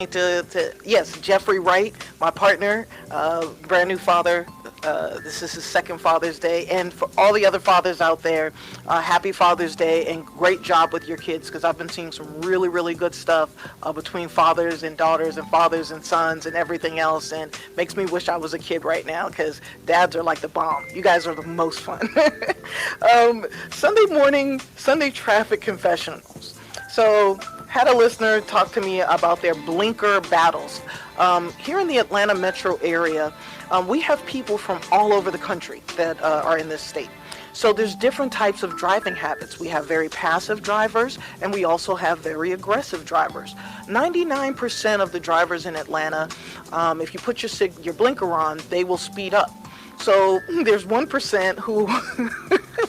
Yes, Jeffrey Wright, my partner, brand new father. This is his second Father's Day, and for all the other fathers out there, happy Father's Day and great job with your kids because I've been seeing some really, really good stuff between fathers and daughters and fathers and sons and everything else, and makes me wish I was a kid right now because dads are like the bomb. You guys are the most fun. Sunday morning, Sunday traffic confessionals. So, had a listener talk to me about their blinker battles. Here in the Atlanta metro area, we have people from all over the country that are in this state. So there's different types of driving habits. We have very passive drivers, and we also have very aggressive drivers. 99% of the drivers in Atlanta, if you put your blinker on, they will speed up. So there's 1% who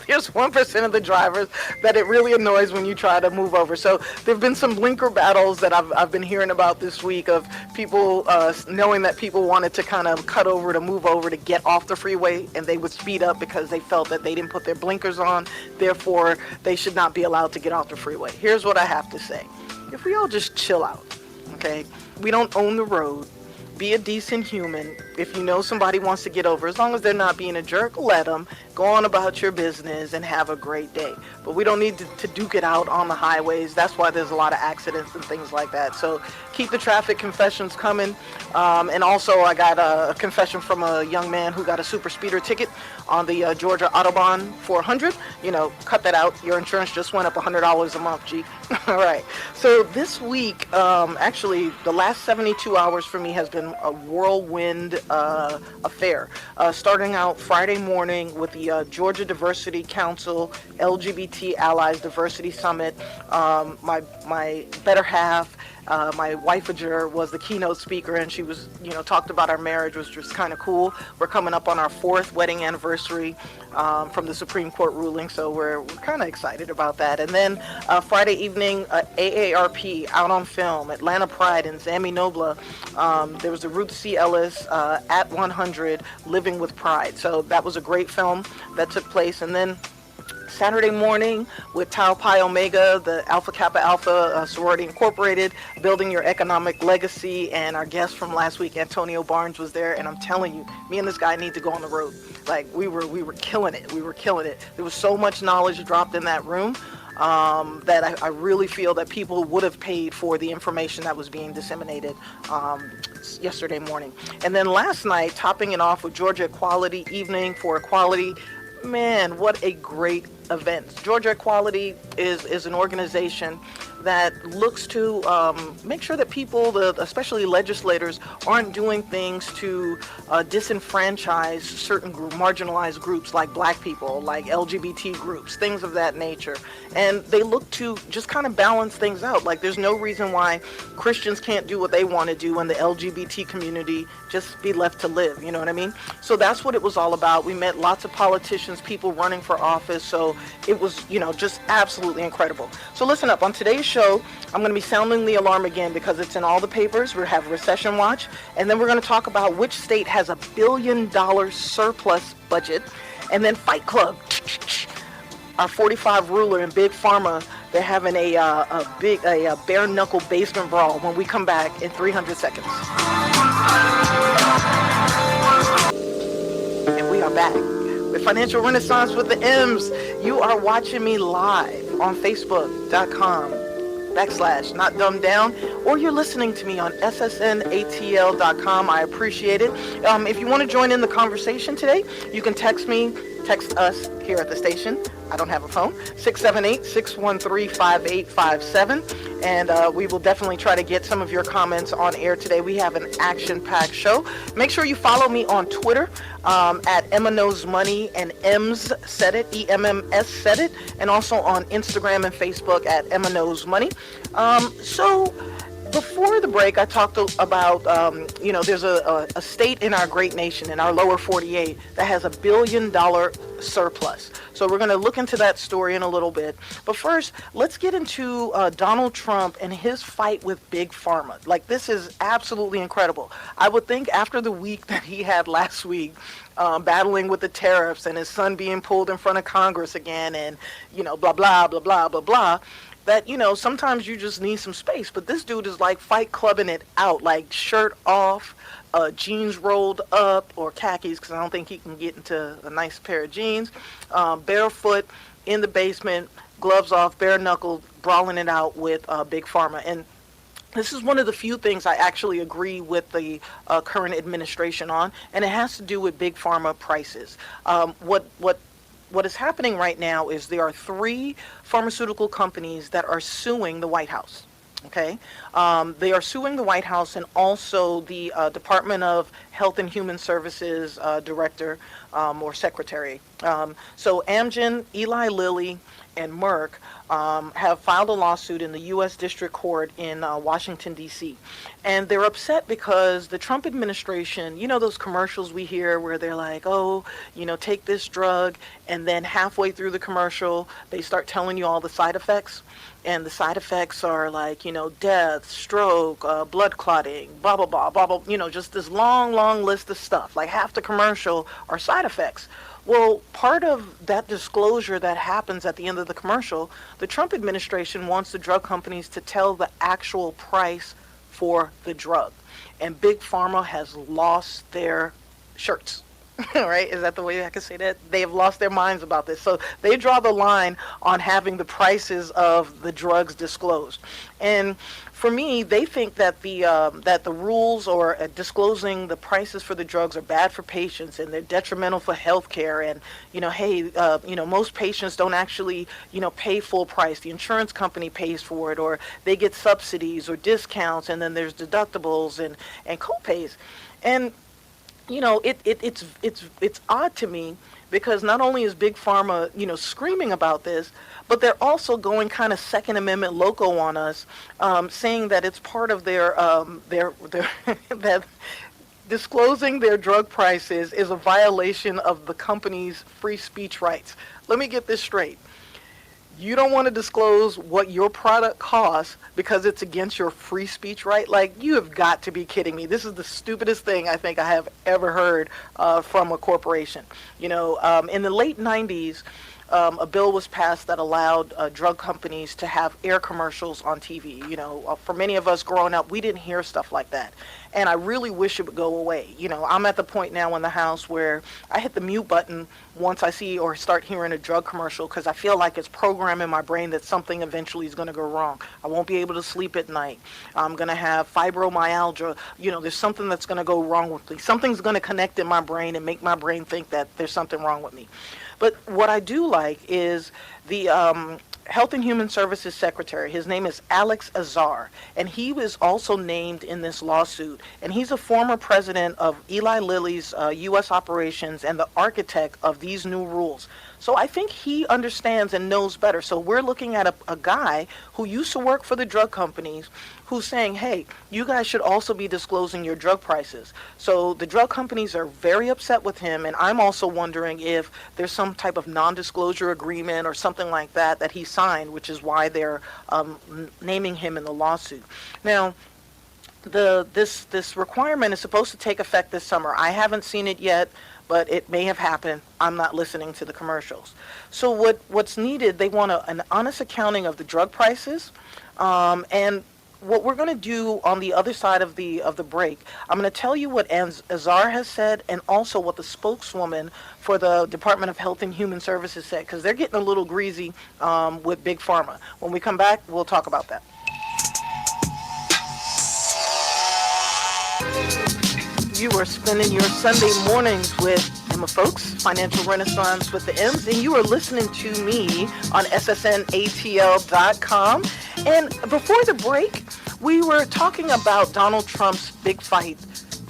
there's 1% of the drivers that it really annoys when you try to move over. So there've been some blinker battles that I've been hearing about this week of people knowing that people wanted to kind of cut over to move over to get off the freeway, and they would speed up because they felt that they didn't put their blinkers on, therefore they should not be allowed to get off the freeway. Here's what I have to say. If we all just chill out, okay? We don't own the road. Be a decent human. If you know somebody wants to get over, as long as they're not being a jerk, let them. Go on about your business and have a great day. But we don't need to duke it out on the highways. That's why there's a lot of accidents and things like that. So keep the traffic confessions coming. And also, I got a confession from a young man who got a super speeder ticket on the Georgia Autobahn 400. You know, cut that out. Your insurance just went up $100 a month, G. All right. So this week, actually, the last 72 hours for me has been a whirlwind affair. Starting out Friday morning with the Georgia Diversity Council LGBT Allies Diversity Summit. My better half, my wifeager, was the keynote speaker, and she was, talked about our marriage, which was kind of cool. We're coming up on our 4th wedding anniversary from the Supreme Court ruling, so we're kind of excited about that. And then Friday evening, AARP out on film, Atlanta Pride and Zami Nobla. There was the Ruth C. Ellis at 100 Living with Pride. So that was a great film that took place. And then Saturday morning with Tau Pi Omega, the Alpha Kappa Alpha Sorority Incorporated, Building Your Economic Legacy, and our guest from last week, Antonio Barnes, was there. And I'm telling you, me and this guy need to go on the road. Like, we were killing it. We were killing it. There was so much knowledge dropped in that room that I really feel that people would have paid for the information that was being disseminated yesterday morning. And then last night, topping it off with Georgia Equality Evening for Equality. Man, what a great event. Georgia Equality is an organization that looks to make sure that people, especially legislators, aren't doing things to disenfranchise certain marginalized groups like black people, like LGBT groups, things of that nature. And they look to just kind of balance things out. Like, there's no reason why Christians can't do what they want to do and the LGBT community just be left to live, you know what I mean? So that's what it was all about. We met lots of politicians, people running for office, so it was, just absolutely incredible. So listen up, on today's show, I'm going to be sounding the alarm again because it's in all the papers. We have Recession Watch, and then we're going to talk about which state has $1 billion surplus budget, and then Fight Club. Our 45 ruler and Big Pharma, they're having a bare knuckle basement brawl when we come back in 300 seconds. And we are back with Financial Renaissance with the M's. You are watching me live on Facebook.com/Not Dumbed Down, or you're listening to me on SSNATL.com. I appreciate it. If you want to join in the conversation today, you can text us here at the station. I don't have a phone. 678-613-5857. And we will definitely try to get some of your comments on air today. We have an action-packed show. Make sure you follow me on Twitter at Emma Knows Money and Ems Said It, EMMS Said It, and also on Instagram and Facebook at Emma Knows Money. So before the break, I talked about, there's a state in our great nation, in our lower 48, that has $1 billion surplus. So we're going to look into that story in a little bit. But first, let's get into Donald Trump and his fight with Big Pharma. Like, this is absolutely incredible. I would think after the week that he had last week, battling with the tariffs and his son being pulled in front of Congress again and, blah, blah, blah, blah, blah, blah, that, sometimes you just need some space. But this dude is like Fight Clubbing it out, like shirt off, jeans rolled up, or khakis, because I don't think he can get into a nice pair of jeans, barefoot in the basement, gloves off, bare knuckled, brawling it out with Big Pharma. And this is one of the few things I actually agree with the current administration on, and it has to do with Big Pharma prices. What is happening right now is there are 3 pharmaceutical companies that are suing the White House. Okay, they are suing the White House and also the Department of Health and Human Services director or secretary. So Amgen, Eli Lilly, and Merck have filed a lawsuit in the U.S. District Court in Washington, D.C. And they're upset because the Trump administration, those commercials we hear where they're like, oh, take this drug, and then halfway through the commercial, they start telling you all the side effects. And the side effects are like, death, stroke, blood clotting, blah, blah, blah, blah, blah, just this long, long list of stuff. Like half the commercial are side effects. Well, part of that disclosure that happens at the end of the commercial, the Trump administration wants the drug companies to tell the actual price for the drug. And Big Pharma has lost their shirts. Right? Is that the way I can say that? They have lost their minds about this. So they draw the line on having the prices of the drugs disclosed. And for me, they think that the rules or disclosing the prices for the drugs are bad for patients and they're detrimental for healthcare. And most patients don't actually pay full price. The insurance company pays for it, or they get subsidies or discounts, and then there's deductibles and co-pays. And it's odd to me because not only is Big Pharma, screaming about this, but they're also going kind of Second Amendment loco on us, saying that it's part of their that disclosing their drug prices is a violation of the company's free speech rights. Let me get this straight. You don't want to disclose what your product costs because it's against your free speech right? Like, you have got to be kidding me. This is the stupidest thing I think I have ever heard from a corporation. In the late 90s, a bill was passed that allowed drug companies to have air commercials on TV. For many of us growing up, we didn't hear stuff like that. And I really wish it would go away. I'm at the point now in the house where I hit the mute button once I see or start hearing a drug commercial because I feel like it's programmed in my brain that something eventually is going to go wrong. I won't be able to sleep at night. I'm going to have fibromyalgia. There's something that's going to go wrong with me. Something's going to connect in my brain and make my brain think that there's something wrong with me. But what I do like is the Health and Human Services Secretary. His name is Alex Azar, and he was also named in this lawsuit. And he's a former president of Eli Lilly's U.S. operations and the architect of these new rules. So I think he understands and knows better. So we're looking at a guy who used to work for the drug companies who's saying, hey, you guys should also be disclosing your drug prices. So the drug companies are very upset with him, and I'm also wondering if there's some type of non-disclosure agreement or something like that he signed, which is why they're naming him in the lawsuit. Now, this requirement is supposed to take effect this summer. I haven't seen it yet, but it may have happened. I'm not listening to the commercials. So what's needed, they want an honest accounting of the drug prices, and what we're going to do on the other side of the break, I'm going to tell you what Azar has said and also what the spokeswoman for the Department of Health and Human Services said, because they're getting a little greasy with Big Pharma. When we come back, we'll talk about that. You are spending your Sunday mornings with Emma Folks, Financial Renaissance with the M's, and you are listening to me on ssnatl.com. And before the break, we were talking about Donald Trump's big fight,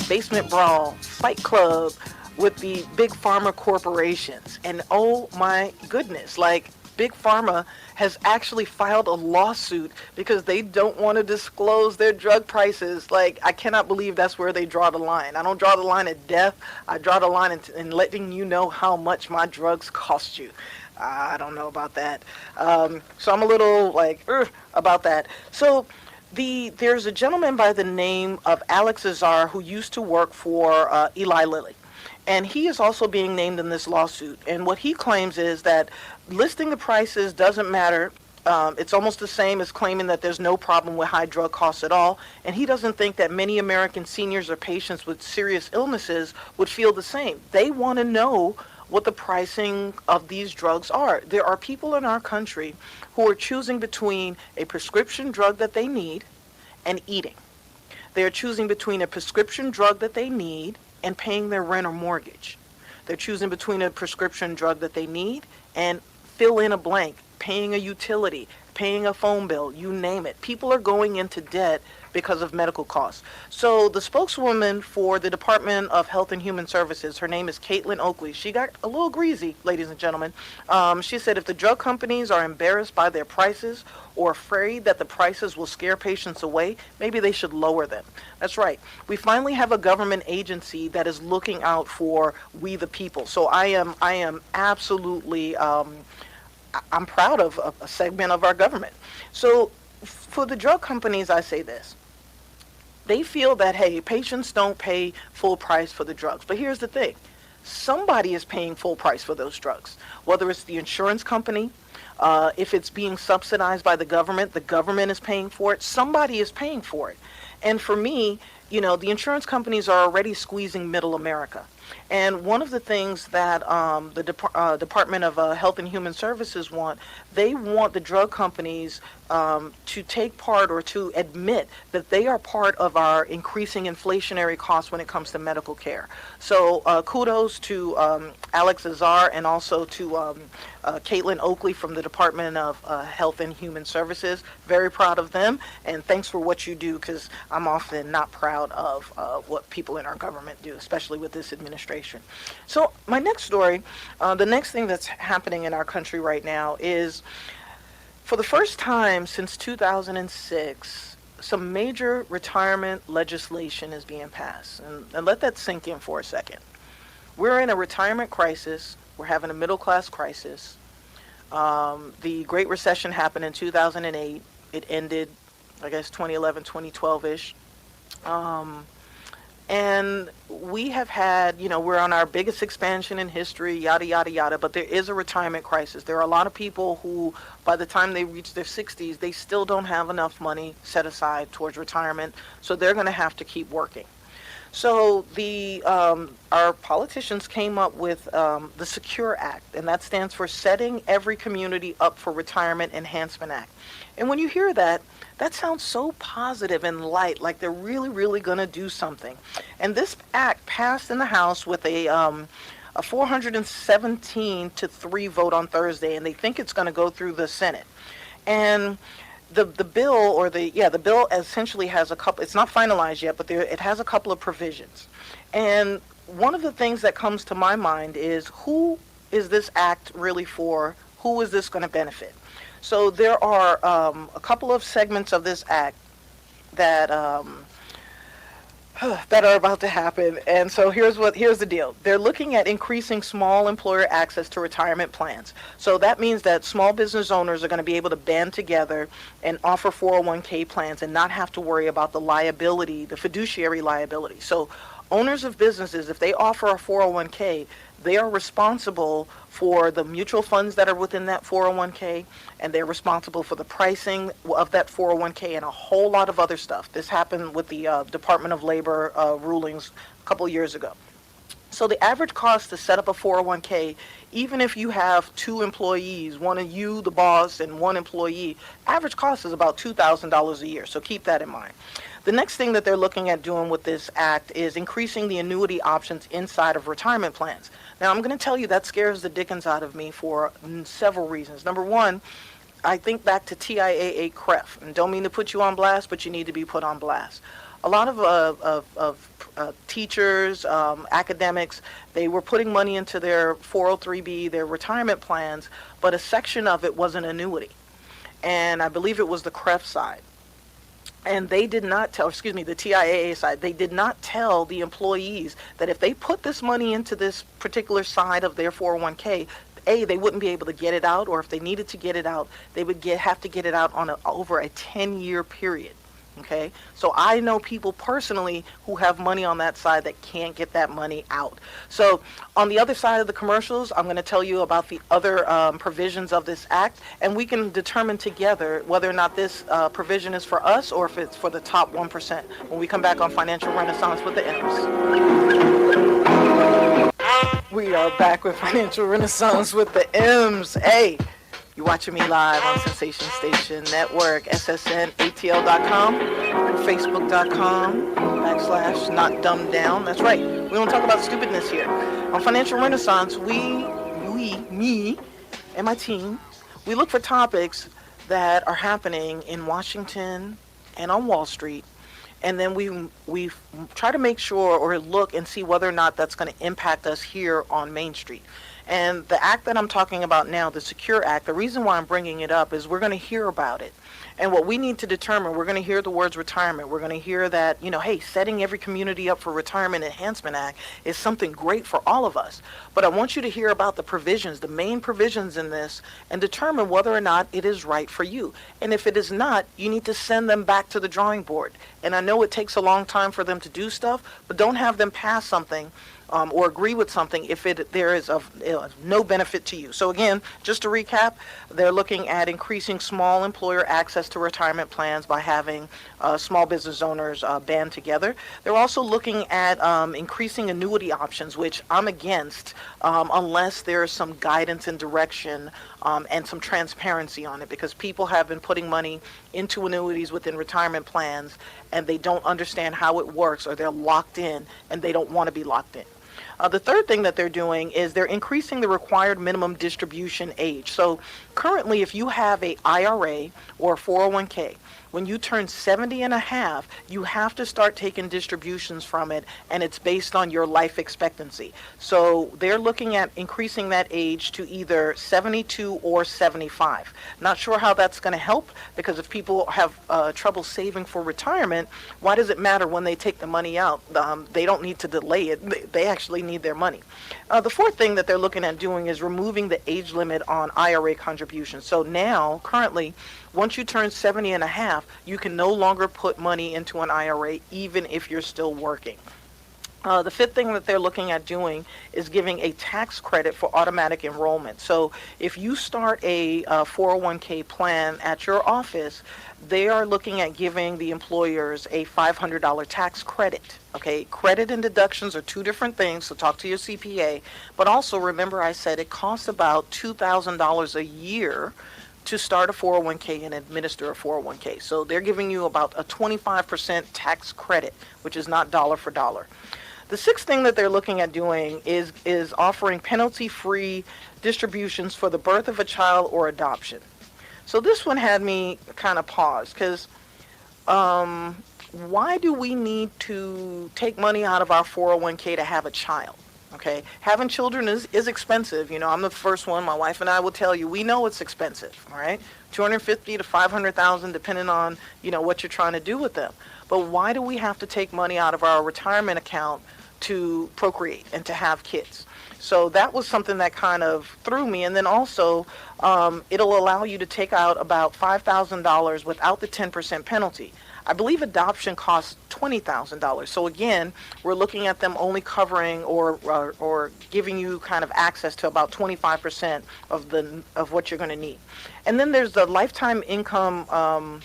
basement brawl, Fight Club with the Big Pharma corporations. And oh my goodness, like, Big Pharma has actually filed a lawsuit because they don't want to disclose their drug prices. Like, I cannot believe that's where they draw the line. I don't draw the line at death. I draw the line in letting you know how much my drugs cost you. I don't know about that. So I'm a little like, about that. So there's a gentleman by the name of Alex Azar who used to work for Eli Lilly. And he is also being named in this lawsuit. And what he claims is that listing the prices doesn't matter It's almost the same as claiming that there's no problem with high drug costs at all. And he doesn't think that many American seniors or patients with serious illnesses would feel the same. They want to know what the pricing of these drugs are. There are people in our country who are choosing between a prescription drug that they need and eating. They are choosing between a prescription drug that they need and paying their rent or mortgage. They're choosing between a prescription drug that they need and fill in a blank, paying a utility, paying a phone bill, you name it. People are going into debt because of medical costs. So the spokeswoman for the Department of Health and Human Services, her name is Caitlin Oakley. She got a little greasy, ladies and gentlemen. She said if the drug companies are embarrassed by their prices or afraid that the prices will scare patients away, maybe they should lower them. That's right. We finally have a government agency that is looking out for we the people. So I am absolutely I'm proud of a segment of our government. So for the drug companies, I say this. They feel that, hey, patients don't pay full price for the drugs. But here's the thing. Somebody is paying full price for those drugs, whether it's the insurance company, if it's being subsidized by the government is paying for it. Somebody is paying for it. And for me, the insurance companies are already squeezing middle America. And one of the things that the Department of Health and Human Services they want the drug companies to take part or to admit that they are part of our increasing inflationary costs when it comes to medical care. So kudos to Alex Azar and also to Caitlin Oakley from the Department of Health and Human Services. Very proud of them, and thanks for what you do, because I'm often not proud of what people in our government do, especially with this administration. So my next story, the next thing that's happening in our country right now is, for the first time since 2006, some major retirement legislation is being passed. And let that sink in for a second. We're in a retirement crisis. We're having a middle class crisis. The Great Recession happened in 2008. It ended, I guess, 2011, 2012-ish. And we have had, we're on our biggest expansion in history, yada, yada, yada, but there is a retirement crisis. There are a lot of people who, by the time they reach their 60s, they still don't have enough money set aside towards retirement, so they're going to have to keep working. So our politicians came up with the Secure Act, and that stands for Setting Every Community Up for Retirement Enhancement Act. And when you hear that, that sounds so positive and light, like they're really, really going to do something. And this act passed in the House with a 417-3 vote on Thursday, and they think it's going to go through the Senate. And the bill essentially has a couple, it's not finalized yet, but it has a couple of provisions. And one of the things that comes to my mind is, who is this act really for? Who is this going to benefit? So there are a couple of segments of this act that that are about to happen. And so here's the deal. They're looking at increasing small employer access to retirement plans. So that means that small business owners are going to be able to band together and offer 401k plans and not have to worry about the liability, the fiduciary liability. So owners of businesses, if they offer a 401k, they are responsible for the mutual funds that are within that 401k, and they're responsible for the pricing of that 401k and a whole lot of other stuff. This happened with the Department of Labor rulings a couple of years ago. So the average cost to set up a 401k, even if you have two employees, one of you, the boss, and one employee, average cost is about $2,000 a year. So keep that in mind. The next thing that they're looking at doing with this act is increasing the annuity options inside of retirement plans. Now, I'm going to tell you that scares the dickens out of me for several reasons. Number one, I think back to TIAA CREF, and don't mean to put you on blast, but you need to be put on blast. A lot of teachers, academics, they were putting money into their 403b, their retirement plans, but a section of it was an annuity. And I believe it was the CREF side. And they did not tell, the TIAA side, they did not tell the employees that if they put this money into this particular side of their 401k, they wouldn't be able to get it out, or if they needed to get it out, they would have to get it out on over a 10-year period. Okay, so I know people personally who have money on that side that can't get that money out. So on the other side of the commercials, I'm going to tell you about the other provisions of this act, and we can determine together whether or not this provision is for us or if it's for the top 1% when we come back on Financial Renaissance with the M's. We are back with Financial Renaissance with the M's. Hey, you're watching me live on Sensation Station Network, SSNATL.com, Facebook.com/ not dumbed down. That's right. We don't talk about stupidness here. On Financial Renaissance, me, and my team, we look for topics that are happening in Washington and on Wall Street, and then we try to make sure or look and see whether or not that's going to impact us here on Main Street. And the act that I'm talking about now, the Secure Act, the reason why I'm bringing it up is we're going to hear about it. And what we need to determine, we're going to hear the words retirement. We're going to hear that, hey, setting every community up for Retirement Enhancement Act is something great for all of us. But I want you to hear about the provisions, the main provisions in this, and determine whether or not it is right for you. And if it is not, you need to send them back to the drawing board. And I know it takes a long time for them to do stuff, but don't have them pass something or agree with something if there is of no benefit to you. So again, just to recap, they're looking at increasing small employer access to retirement plans by having small business owners band together. They're also looking at increasing annuity options, which I'm against unless there is some guidance and direction and some transparency on it, because people have been putting money into annuities within retirement plans and they don't understand how it works, or they're locked in and they don't want to be locked in. The third thing that they're doing is they're increasing the required minimum distribution age. So currently, if you have a IRA or a 401k, when you turn 70 and a half, you have to start taking distributions from it, and it's based on your life expectancy. So they're looking at increasing that age to either 72 or 75. Not sure how that's going to help, because if people have trouble saving for retirement, why does it matter when they take the money out? They don't need to delay it. They actually need their money. The fourth thing that they're looking at doing is removing the age limit on IRA contributions. So now, currently, once you turn 70 and a half, you can no longer put money into an IRA even if you're still working. The fifth thing that they're looking at doing is giving a tax credit for automatic enrollment. So if you start a 401k plan at your office, they are looking at giving the employers a $500 tax credit. Okay, credit and deductions are two different things, so talk to your CPA. But also remember, I said it costs about $2,000 a year to start a 401k and administer a 401k. So they're giving you about a 25% tax credit, which is not dollar for dollar. The sixth thing that they're looking at doing is offering penalty-free distributions for the birth of a child or adoption. So this one had me kind of pause, because why do we need to take money out of our 401k to have a child? Okay, having children is expensive. I'm the first one. My wife and I will tell you, we know it's expensive. All right, 250 to 500,000, depending on what you're trying to do with them. But why do we have to take money out of our retirement account to procreate and to have kids? So that was something that kind of threw me. And then also, it'll allow you to take out about $5,000 without the 10% penalty. I believe adoption costs $20,000. So again, we're looking at them only covering or giving you kind of access to about 25% of what you're going to need. And then there's the lifetime income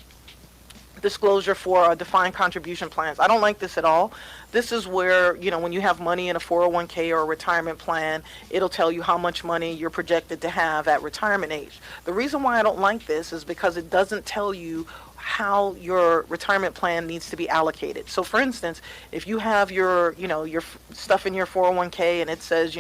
disclosure for defined contribution plans. I don't like this at all. This is where, when you have money in a 401k or a retirement plan, it'll tell you how much money you're projected to have at retirement age. The reason why I don't like this is because it doesn't tell you how your retirement plan needs to be allocated. So for instance, if you have your stuff in your 401k and it says,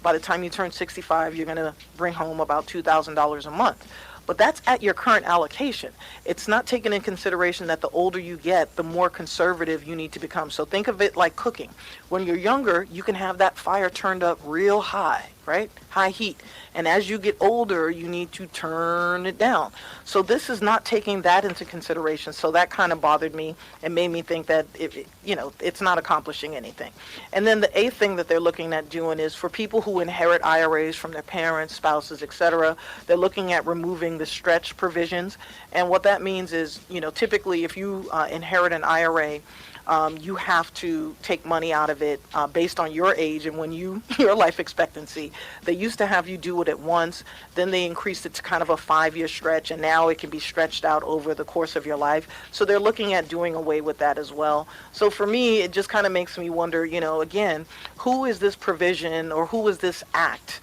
by the time you turn 65, you're going to bring home about $2,000 a month. But that's at your current allocation. It's not taking in consideration that the older you get, the more conservative you need to become. So think of it like cooking. When you're younger, you can have that fire turned up real high. right? High heat. And as you get older, you need to turn it down. So this is not taking that into consideration. So that kind of bothered me and made me think that it's not accomplishing anything. And then the eighth thing that they're looking at doing is for people who inherit IRAs from their parents, spouses, etc. They're looking at removing the stretch provisions. And what that means is, typically if you inherit an IRA, you have to take money out of it based on your age and your life expectancy. They used to have you do it at once, then they increased it to kind of a 5-year stretch, and now it can be stretched out over the course of your life. So they're looking at doing away with that as well. So for me, it just kind of makes me wonder, again, who is this provision or who is this act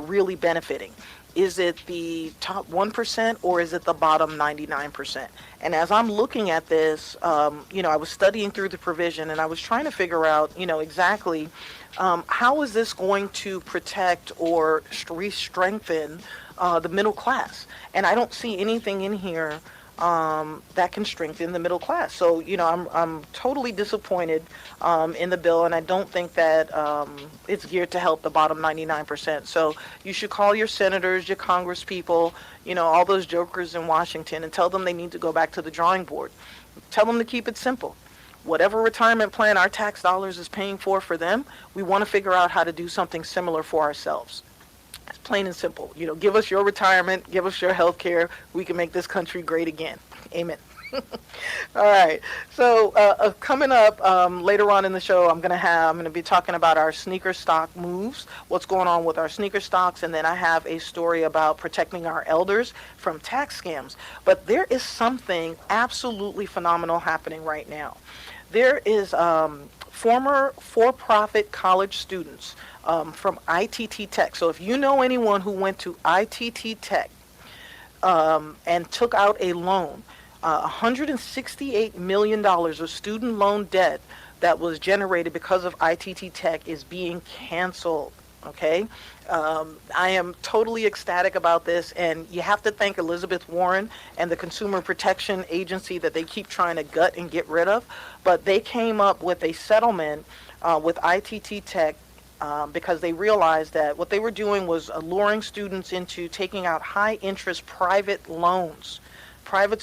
really benefiting? Is it the top 1% or is it the bottom 99%? And as I'm looking at this, I was studying through the provision and I was trying to figure out, exactly how is this going to protect or re-strengthen the middle class? And I don't see anything in here that can strengthen the middle class. So, I'm totally disappointed in the bill, and I don't think that it's geared to help the bottom 99%. So you should call your senators, your congress people, all those jokers in Washington, and tell them they need to go back to the drawing board. Tell them to keep it simple. Whatever retirement plan our tax dollars is paying for them, we want to figure out how to do something similar for ourselves. It's plain and simple. Give us your retirement, give us your health care. We can make this country great again. Amen. All right. So coming up later on in the show, I'm going to be talking about our sneaker stock moves, what's going on with our sneaker stocks, and then I have a story about protecting our elders from tax scams. But there is something absolutely phenomenal happening right now. There is former for-profit college students from ITT Tech. So if you know anyone who went to ITT Tech and took out a loan, $168 million of student loan debt that was generated because of ITT Tech is being canceled. Okay, I am totally ecstatic about this, and you have to thank Elizabeth Warren and the Consumer Protection Agency that they keep trying to gut and get rid of. But they came up with a settlement with ITT Tech because they realized that what they were doing was luring students into taking out high-interest private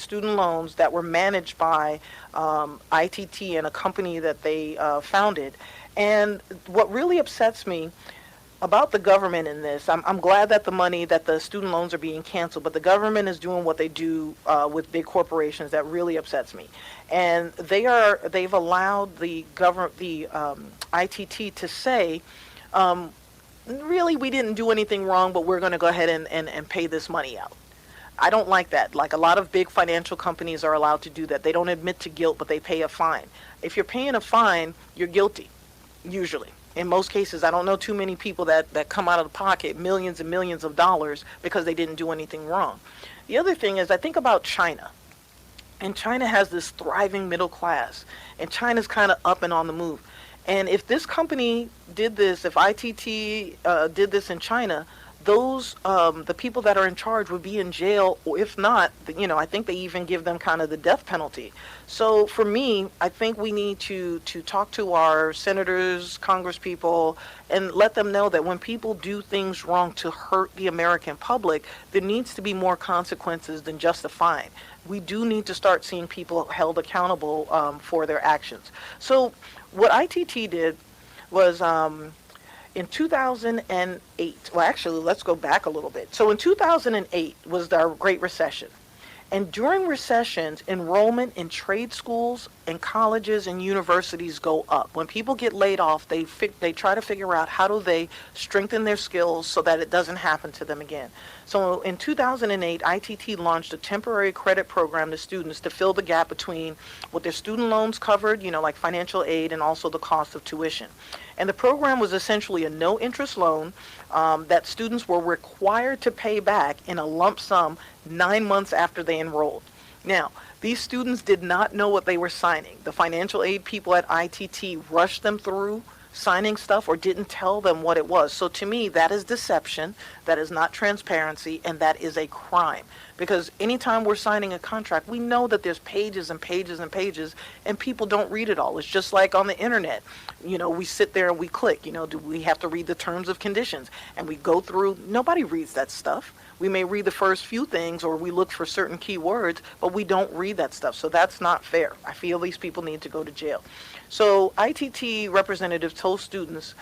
student loans that were managed by ITT and a company that they founded. And what really upsets me about the government in this, I'm glad that the student loans are being canceled, but the government is doing what they do with big corporations that really upsets me. And they've allowed the ITT to say, really, we didn't do anything wrong, but we're going to go ahead and pay this money out. I don't like that. Like, a lot of big financial companies are allowed to do that. They don't admit to guilt, but they pay a fine. If you're paying a fine, you're guilty, usually. In most cases, I don't know too many people that come out of the pocket millions and millions of dollars because they didn't do anything wrong. The other thing is, I think about China. And China has this thriving middle class. And China's kind of up and on the move. And if this company did this, if ITT did this in China, the people that are in charge would be in jail, or if not, I think they even give them kind of the death penalty. So for me, I think we need to talk to our senators, congresspeople, and let them know that when people do things wrong to hurt the American public, there needs to be more consequences than just a fine. We do need to start seeing people held accountable for their actions. So what ITT did was in 2008, well, actually, let's go back a little bit. So in 2008 was our Great Recession. And during recessions, enrollment in trade schools and colleges and universities go up. When people get laid off, they try to figure out how do they strengthen their skills so that it doesn't happen to them again. So in 2008, ITT launched a temporary credit program to students to fill the gap between what their student loans covered, like financial aid, and also the cost of tuition. And the program was essentially a no-interest loan that students were required to pay back in a lump sum 9 months after they enrolled. Now, these students did not know what they were signing. The financial aid people at ITT rushed them through signing stuff or didn't tell them what it was. So to me, that is deception, that is not transparency, and that is a crime. Because anytime we're signing a contract, we know that there's pages and pages and pages, and people don't read it all. It's just like on the internet. We sit there and we click, do we have to read the terms of conditions? And we go through, nobody reads that stuff. We may read the first few things or we look for certain keywords, but we don't read that stuff. So that's not fair. I feel these people need to go to jail. So ITT representatives told students,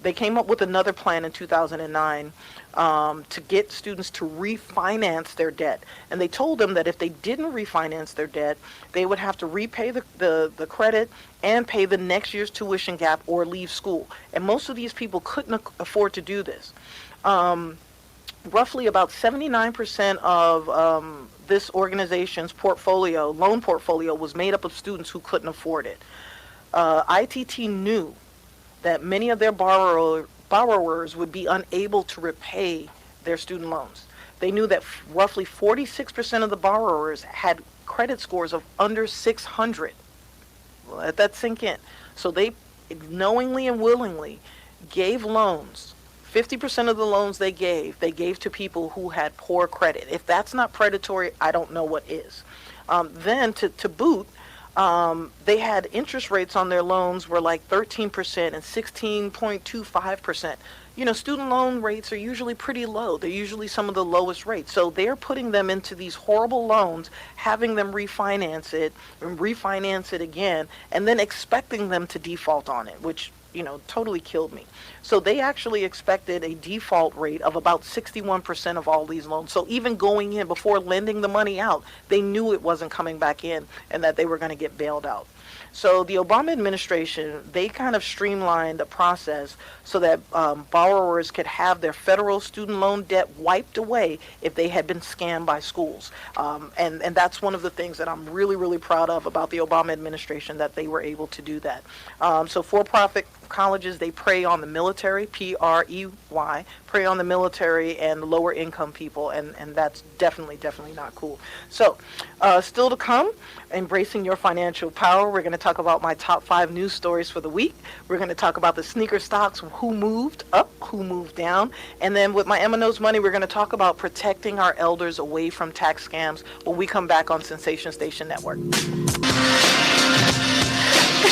they came up with another plan in 2009 to get students to refinance their debt. And they told them that if they didn't refinance their debt, they would have to repay the credit and pay the next year's tuition gap or leave school. And most of these people couldn't afford to do this. Roughly about 79% of this organization's loan portfolio, was made up of students who couldn't afford it. ITT knew that many of their borrowers would be unable to repay their student loans. They knew that roughly 46% of the borrowers had credit scores of under 600. Let that sink in. So they knowingly and willingly gave loans. 50% of the loans they gave to people who had poor credit. If that's not predatory, I don't know what is. Then to boot, they had interest rates on their loans were like 13% and 16.25%. Student loan rates are usually pretty low. They're usually some of the lowest rates. So they're putting them into these horrible loans, having them refinance it and refinance it again, and then expecting them to default on it, which totally killed me. So they actually expected a default rate of about 61% of all these loans. So even going in, before lending the money out, they knew it wasn't coming back in and that they were going to get bailed out. So the Obama administration, they kind of streamlined the process so that borrowers could have their federal student loan debt wiped away if they had been scammed by schools. And that's one of the things that I'm really, really proud of about the Obama administration, that they were able to do that. So for-profit colleges, they prey on the military, P-R-E-Y, prey on the military and lower income people, and that's definitely not cool. So still to come, embracing your financial power. We're going to talk about my top 5 news stories for the week. We're going to talk about the sneaker stocks, who moved up, who moved down. And then with my M&O's money, we're going to talk about protecting our elders away from tax scams when we come back on Sensation Station Network.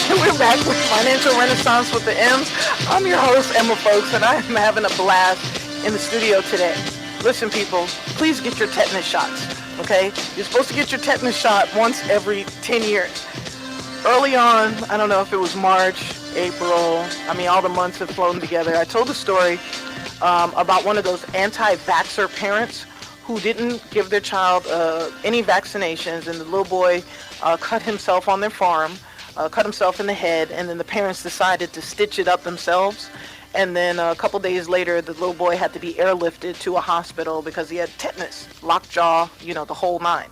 We're back with Financial Renaissance with the M's. I'm your host, Emma Folks, and I'm having a blast in the studio today. Listen, people, please get your tetanus shots, okay? You're supposed to get your tetanus shot once every 10 years. Early on, I don't know if it was March, April, all the months have flown together. I told a story about one of those anti-vaxxer parents who didn't give their child any vaccinations, and the little boy cut himself on their farm, cut himself in the head, and then the parents decided to stitch it up themselves. And then a couple days later, the little boy had to be airlifted to a hospital because he had tetanus, lockjaw, the whole nine.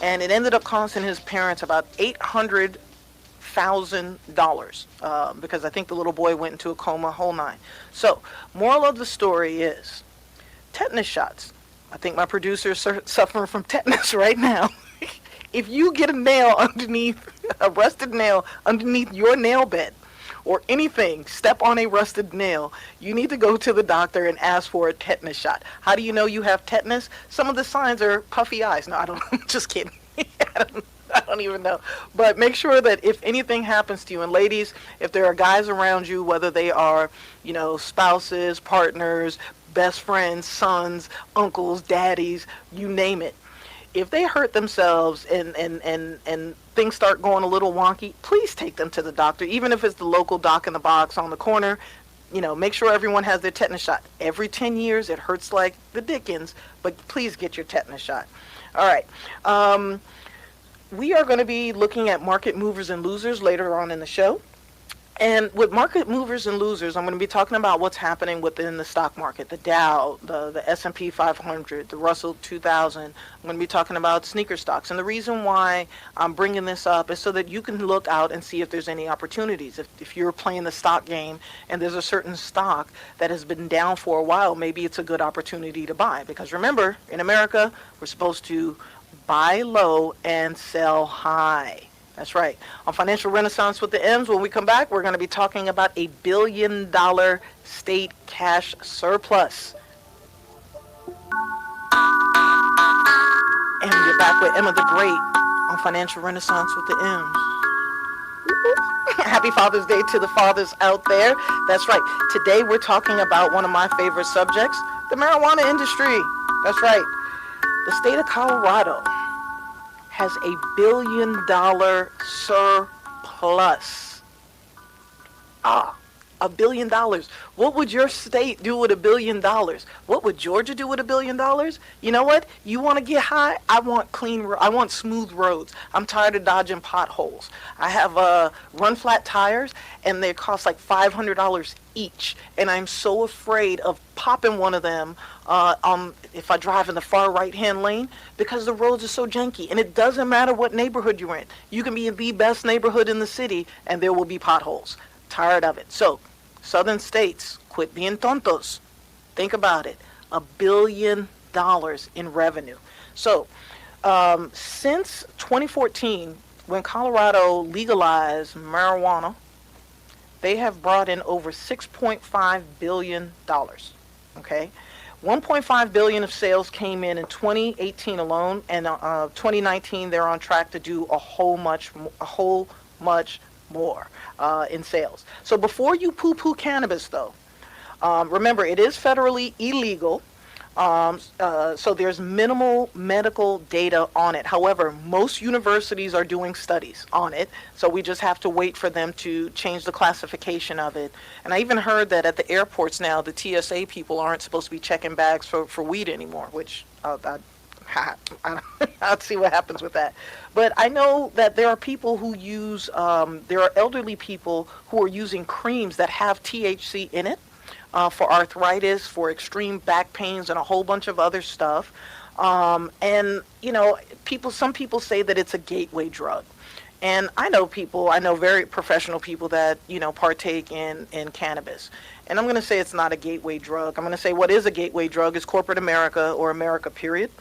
And it ended up costing his parents about $800,000 because I think the little boy went into a coma, whole nine. So, moral of the story is tetanus shots. I think my producer is suffering from tetanus right now. If you get a rusted nail underneath your nail bed, or anything, step on a rusted nail, you need to go to the doctor and ask for a tetanus shot. How do you know you have tetanus? Some of the signs are puffy eyes. No, I don't, just kidding. I don't even know. But make sure that if anything happens to you, and ladies, if there are guys around you, whether they are, spouses, partners, best friends, sons, uncles, daddies, you name it, if they hurt themselves and things start going a little wonky, please take them to the doctor, even if it's the local Doc in the Box on the corner. Make sure everyone has their tetanus shot. Every 10 years, it hurts like the dickens, but please get your tetanus shot. All right. We are going to be looking at market movers and losers later on in the show. And with market movers and losers, I'm going to be talking about what's happening within the stock market, the Dow, the S&P 500, the Russell 2000. I'm going to be talking about sneaker stocks. And the reason why I'm bringing this up is so that you can look out and see if there's any opportunities. If you're playing the stock game and there's a certain stock that has been down for a while, maybe it's a good opportunity to buy. Because remember, in America, we're supposed to buy low and sell high. That's right. On Financial Renaissance with the M's, when we come back, we're going to be talking about $1 billion state cash surplus. And you're back with Emma the Great on Financial Renaissance with the M's. Happy Father's Day to the fathers out there. That's right. Today we're talking about one of my favorite subjects, the marijuana industry. That's right. The state of Colorado has $1 billion surplus. $1 billion. What would your state do with $1 billion? What would Georgia do with $1 billion? You know what? You want to get high? I want I want smooth roads. I'm tired of dodging potholes. I have run flat tires, and they cost like $500 each, and I'm so afraid of popping one of them if I drive in the far right-hand lane, because the roads are so janky. And it doesn't matter what neighborhood you're in. You can be in the best neighborhood in the city, and there will be potholes. Tired of it. So, southern states, quit being tontos. Think about it. $1 billion in revenue. So, since 2014, when Colorado legalized marijuana, they have brought in over $6.5 billion. Okay? 1.5 billion of sales came in 2018 alone, and 2019 they're on track to do a whole much more in sales. So before you poo-poo cannabis, though, remember it is federally illegal. So there's minimal medical data on it. However, most universities are doing studies on it, so we just have to wait for them to change the classification of it. And I even heard that at the airports now, the TSA people aren't supposed to be checking bags for weed anymore, which I'll see what happens with that. But I know that there are people who use, there are elderly people who are using creams that have THC in it. For arthritis, for extreme back pains, and a whole bunch of other stuff. And, you know, some people say that it's a gateway drug. And I know very professional people that, you know, partake in cannabis. And I'm going to say it's not a gateway drug. I'm going to say what is a gateway drug is corporate America, or America, period.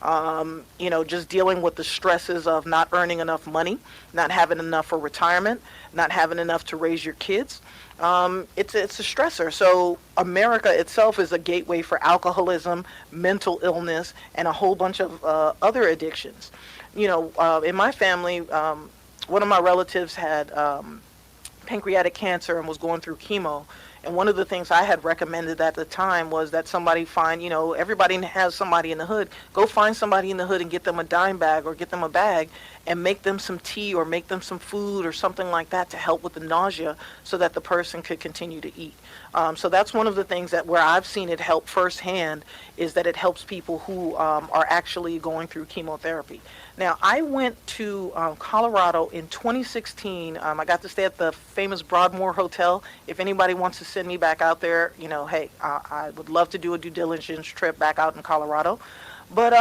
You know, just dealing with the stresses of not earning enough money, not having enough for retirement, not having enough to raise your kids. It's a stressor. So America itself is a gateway for alcoholism, mental illness, and a whole bunch of other addictions. You know, in my family, one of my relatives had pancreatic cancer and was going through chemo. And one of the things I had recommended at the time was that somebody find, you know, everybody has somebody in the hood. Go find somebody in the hood and get them a dime bag or get them a bag and make them some tea or make them some food or something like that to help with the nausea so that the person could continue to eat. So that's one of the things that where I've seen it help firsthand is that it helps people who are actually going through chemotherapy. Now, I went to Colorado in 2016. I got to stay at the famous Broadmoor Hotel. If anybody wants to send me back out there, you know, hey, I would love to do a due diligence trip back out in Colorado. But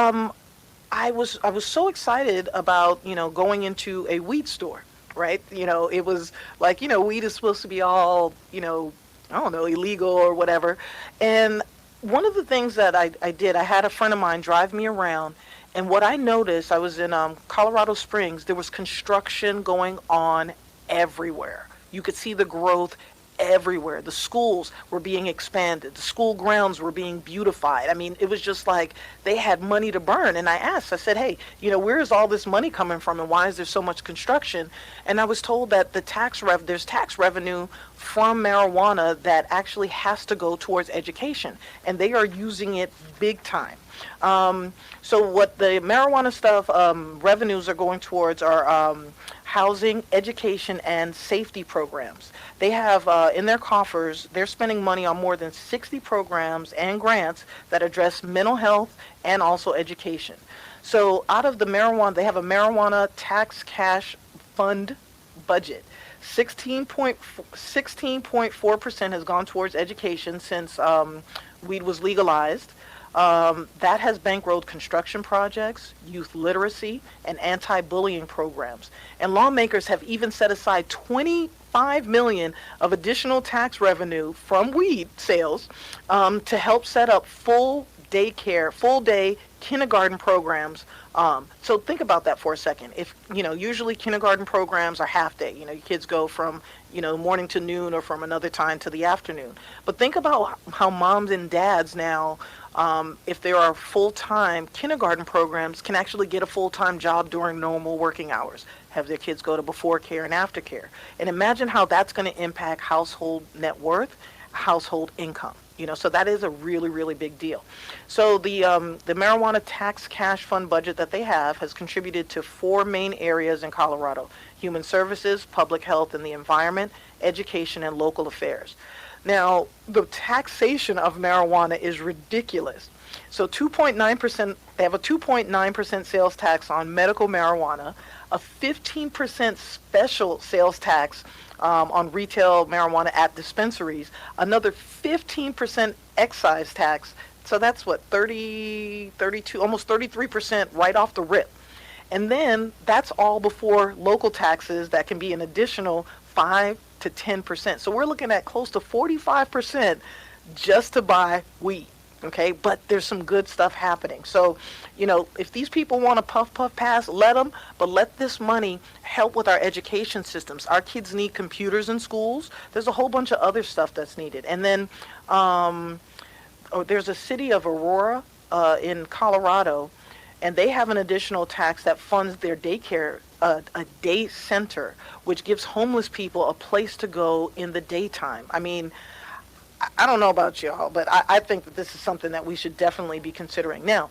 I was so excited about, you know, going into a weed store, right? You know, it was like, you know, weed is supposed to be all, you know, I don't know, illegal or whatever. And one of the things that I did, I had a friend of mine drive me around. And what I noticed, I was in Colorado Springs, there was construction going on everywhere. You could see the growth everywhere. The schools were being expanded. The school grounds were being beautified. I mean, it was just like they had money to burn. And I asked, I said, hey, you know, where is all this money coming from and why is there so much construction? And I was told that there's tax revenue from marijuana that actually has to go towards education. And they are using it big time. So what the marijuana stuff revenues are going towards are housing, education, and safety programs. They have in their coffers, they're spending money on more than 60 programs and grants that address mental health and also education. So out of the marijuana, they have a marijuana tax cash fund budget. 16.4% has gone towards education since weed was legalized. That has bankrolled construction projects, youth literacy, and anti-bullying programs. And lawmakers have even set aside $25 million of additional tax revenue from weed sales to help set up full daycare, full day kindergarten programs. So think about that for a second. If, usually kindergarten programs are half day. Your kids go from, morning to noon or from another time to the afternoon. But think about how moms and dads now, if there are full-time kindergarten programs, can actually get a full-time job during normal working hours, have their kids go to before care and after care. And imagine how that's going to impact household net worth, household income. So that is a really, really big deal. So the marijuana tax cash fund budget that they have has contributed to 4 main areas in Colorado: human services, public health and the environment, education, and local affairs. Now, the taxation of marijuana is ridiculous. So 2.9%, they have a 2.9% sales tax on medical marijuana, a 15% special sales tax on retail marijuana at dispensaries, another 15% excise tax. So that's what, 30, 32, almost 33% right off the rip. And then that's all before local taxes that can be an additional 5 to 10%. So we're looking at close to 45% just to buy weed. Okay, but there's some good stuff happening. So, if these people want to puff pass, let them, but let this money help with our education systems. Our kids need computers in schools. There's a whole bunch of other stuff that's needed. And then there's a city of Aurora in Colorado, and they have an additional tax that funds their daycare, a day center, which gives homeless people a place to go in the daytime. I mean, I don't know about y'all, but I think that this is something that we should definitely be considering. Now,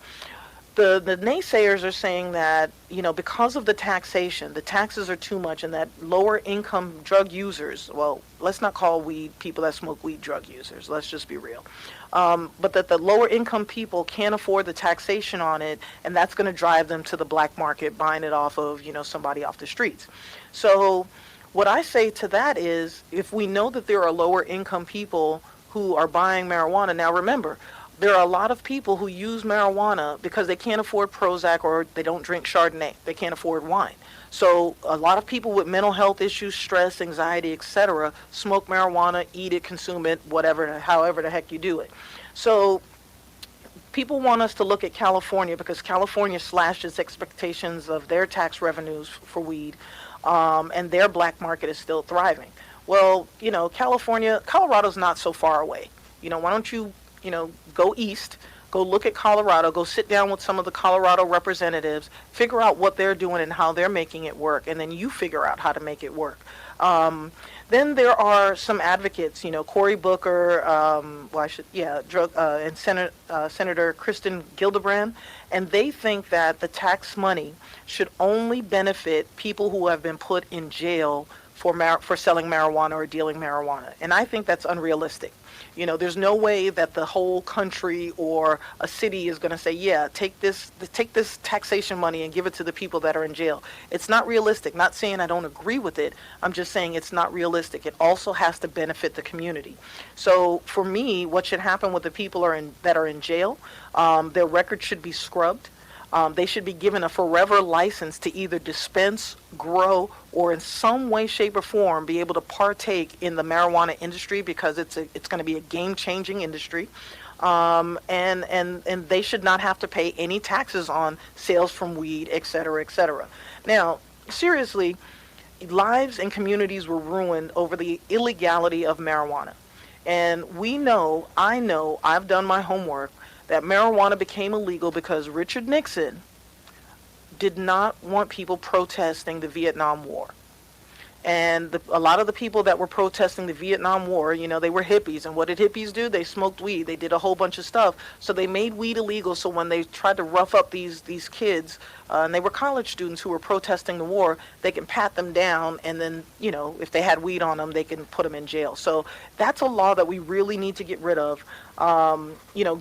the naysayers are saying that, because of the taxation, the taxes are too much, and that lower income drug users, well, let's not call people that smoke weed drug users. Let's just be real. But that the lower income people can't afford the taxation on it, and that's going to drive them to the black market, buying it off of, somebody off the streets. So what I say to that is, if we know that there are lower income people who are buying marijuana, now remember, there are a lot of people who use marijuana because they can't afford Prozac or they don't drink Chardonnay. They can't afford wine. So a lot of people with mental health issues, stress, anxiety, etc., smoke marijuana, eat it, consume it, whatever, however the heck you do it. So people want us to look at California because California slashed its expectations of their tax revenues for weed, and their black market is still thriving. Well, Colorado's not so far away. Why don't you, go east, go look at Colorado, go sit down with some of the Colorado representatives, figure out what they're doing and how they're making it work, and then you figure out how to make it work. Then there are some advocates, Cory Booker, and Senator Kristen Gillibrand, and they think that the tax money should only benefit people who have been put in jail for selling marijuana or dealing marijuana. And I think that's unrealistic. There's no way that the whole country or a city is going to say, yeah, take this taxation money and give it to the people that are in jail. It's not realistic. Not saying I don't agree with it. I'm just saying it's not realistic. It also has to benefit the community. So for me, what should happen with the people that are in jail, their records should be scrubbed. They should be given a forever license to either dispense, grow, or in some way, shape, or form be able to partake in the marijuana industry because it's going to be a game-changing industry. And they should not have to pay any taxes on sales from weed, et cetera, et cetera. Now, seriously, lives and communities were ruined over the illegality of marijuana. And I've done my homework, that marijuana became illegal because Richard Nixon did not want people protesting the Vietnam War. And a lot of the people that were protesting the Vietnam War, they were hippies. And what did hippies do? They smoked weed. They did a whole bunch of stuff. So they made weed illegal. So when they tried to rough up these kids, and they were college students who were protesting the war, they can pat them down. And then, if they had weed on them, they can put them in jail. So that's a law that we really need to get rid of.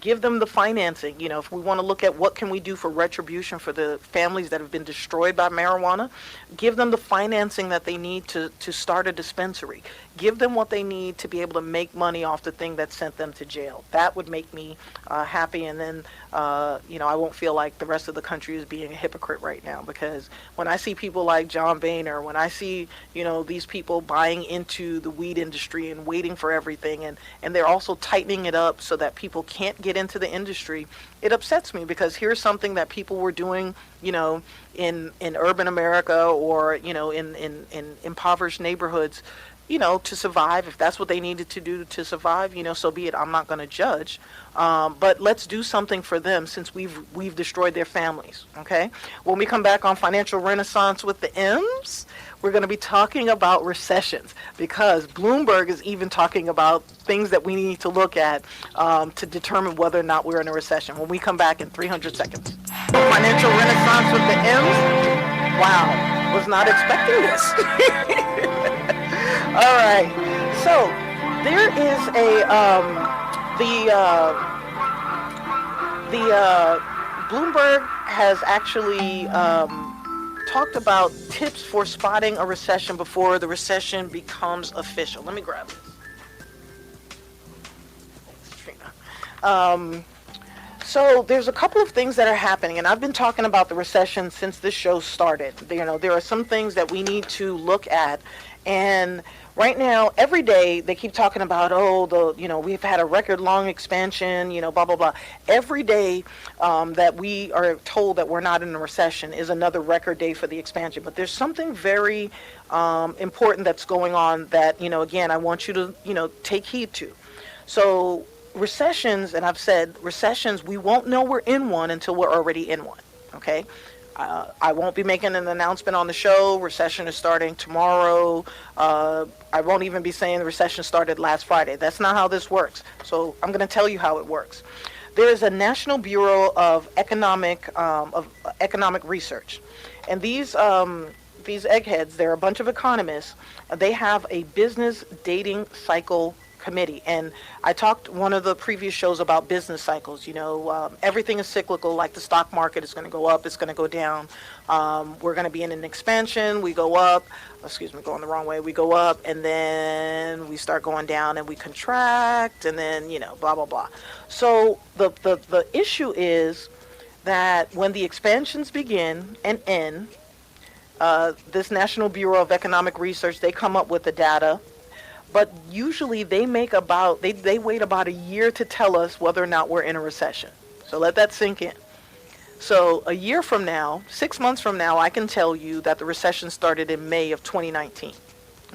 Give them the financing. If we want to look at what can we do for retribution for the families that have been destroyed by marijuana, give them the financing that they need to start a dispensary. give them what they need to be able to make money off the thing that sent them to jail. That would make me happy, and then I won't feel like the rest of the country is being a hypocrite right now, because when I see people like John Boehner, when I see these people buying into the weed industry and waiting for everything, and they're also tightening it up so that people can't get into the industry, it upsets me, because here's something that people were doing in urban America, or in impoverished neighborhoods, to survive. If that's what they needed to do to survive, so be it. I'm not going to judge. But let's do something for them, since we've destroyed their families. Okay. When we come back on Financial Renaissance with the M's, we're going to be talking about recessions, because Bloomberg is even talking about things that we need to look at to determine whether or not we're in a recession. When we come back in 300 seconds. Financial Renaissance with the M's. Wow. Was not expecting this. All right, so there is Bloomberg has actually talked about tips for spotting a recession before the recession becomes official. Let me grab this. Thanks, Trina. So there's a couple of things that are happening, and I've been talking about the recession since this show started. There are some things that we need to look at, and right now, every day they keep talking about, we've had a record long expansion, blah, blah, blah. Every day that we are told that we're not in a recession is another record day for the expansion. But there's something very important that's going on that, again, I want you to, take heed to. So recessions, and I've said recessions, we won't know we're in one until we're already in one, okay? I won't be making an announcement on the show. Recession is starting tomorrow. I won't even be saying the recession started last Friday. That's not how this works. So I'm going to tell you how it works. There is a National Bureau of Economic Research, and these eggheads, they're a bunch of economists. They have a business dating cycle committee, and I talked one of the previous shows about business cycles. Everything is cyclical. Like the stock market is going to go up, it's going to go down. We're going to be in an expansion. We go up. Going the wrong way. We go up, and then we start going down, and we contract, and then blah blah blah. So the issue is that when the expansions begin and end, this National Bureau of Economic Research, they come up with the data. But usually they wait about a year to tell us whether or not we're in a recession. So let that sink in. So a year from now, 6 months from now, I can tell you that the recession started in May of 2019.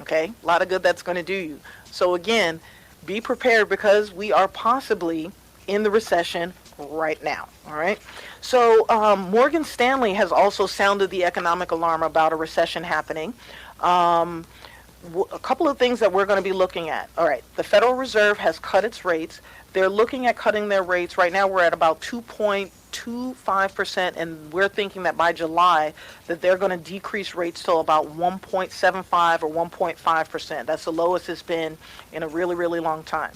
Okay? A lot of good that's going to do you. So again, be prepared, because we are possibly in the recession right now. All right? So Morgan Stanley has also sounded the economic alarm about a recession happening. A couple of things that we're going to be looking at. All right, the Federal Reserve has cut its rates. They're looking at cutting their rates. Right now we're at about 2.25%, and we're thinking that by July that they're going to decrease rates to about 1.75 or 1.5%. That's the lowest it's been in a really, really long time.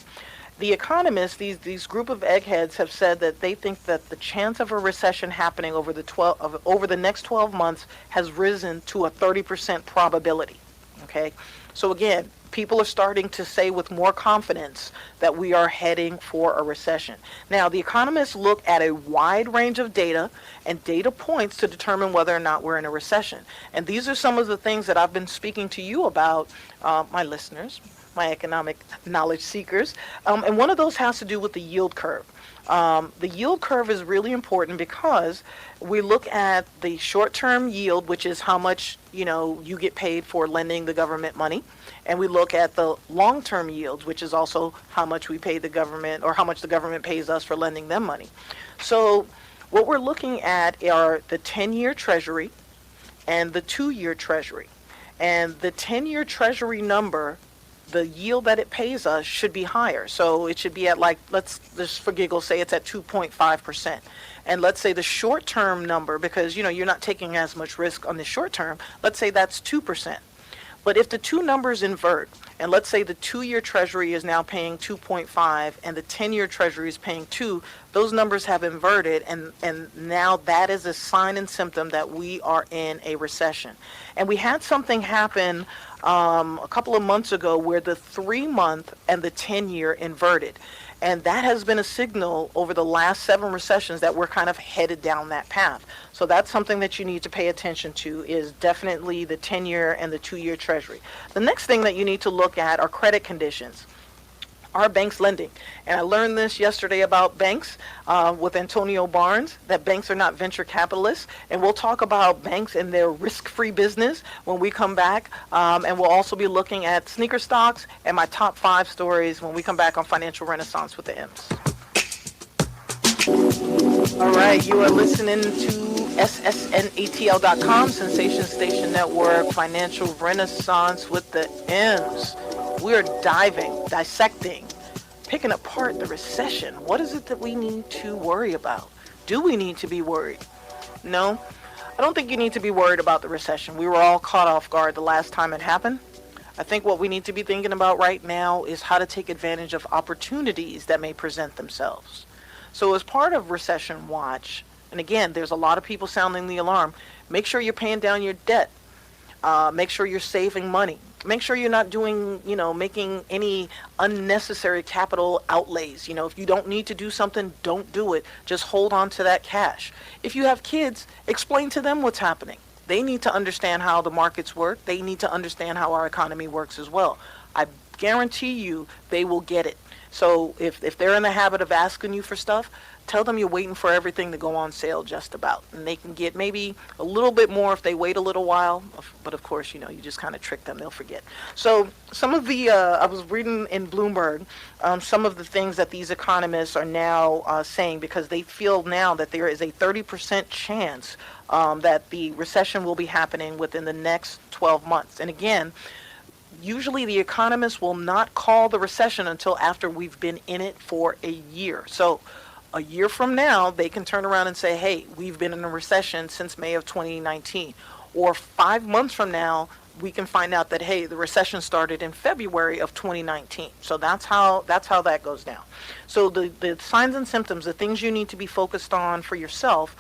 The economists, these group of eggheads, have said that they think that the chance of a recession happening over the next 12 months has risen to a 30% probability. Okay, so again, people are starting to say with more confidence that we are heading for a recession. Now, the economists look at a wide range of data and data points to determine whether or not we're in a recession. And these are some of the things that I've been speaking to you about, my listeners, my economic knowledge seekers. And one of those has to do with the yield curve. The yield curve is really important, because we look at the short-term yield, which is how much you get paid for lending the government money, and we look at the long-term yields, which is also how much we pay the government, or how much the government pays us for lending them money. So what we're looking at are the 10-year Treasury and the 2-year Treasury, and the 10-year Treasury number, the yield that it pays us should be higher. So it should be at, like, let's just for giggles say it's at 2.5%. And let's say the short-term number, because you're not taking as much risk on the short term, let's say that's 2%. But if the two numbers invert, and let's say the 2-year treasury is now paying 2.5 and the 10-year treasury is paying 2, those numbers have inverted, and now that is a sign and symptom that we are in a recession. And we had something happen a couple of months ago where the 3-month and the 10-year inverted. And that has been a signal over the last 7 recessions that we're kind of headed down that path. So that's something that you need to pay attention to, is definitely the 10-year and the 2-year treasury. The next thing that you need to look at are credit conditions. Are banks lending? And I learned this yesterday about banks with Antonio Barnes, that banks are not venture capitalists. And we'll talk about banks and their risk-free business when we come back. And we'll also be looking at sneaker stocks and my top 5 stories when we come back on Financial Renaissance with the M's. All right, you are listening to SSNATL.com, Sensation Station Network, Financial Renaissance with the M's. We are dissecting, picking apart the recession. What is it that we need to worry about? Do we need to be worried? No, I don't think you need to be worried about the recession. We were all caught off guard the last time it happened. I think what we need to be thinking about right now is how to take advantage of opportunities that may present themselves. So as part of Recession Watch, and again, there's a lot of people sounding the alarm, make sure you're paying down your debt. Make sure you're saving money. Make sure you're not doing, making any unnecessary capital outlays. If you don't need to do something, don't do it. Just hold on to that cash. If you have kids, explain to them what's happening. They need to understand how the markets work. They need to understand how our economy works as well. I guarantee you they will get it. So if they're in the habit of asking you for stuff, tell them you're waiting for everything to go on sale just about. And they can get maybe a little bit more if they wait a little while. But of course, you just kind of trick them. They'll forget. So some of the, I was reading in Bloomberg, some of the things that these economists are now saying, because they feel now that there is a 30% chance that the recession will be happening within the next 12 months. And again, usually the economists will not call the recession until after we've been in it for a year. So a year from now, they can turn around and say, hey, we've been in a recession since May of 2019. Or 5 months from now, we can find out that, hey, the recession started in February of 2019. So that's how that goes down. So the signs and symptoms, the things you need to be focused on for yourself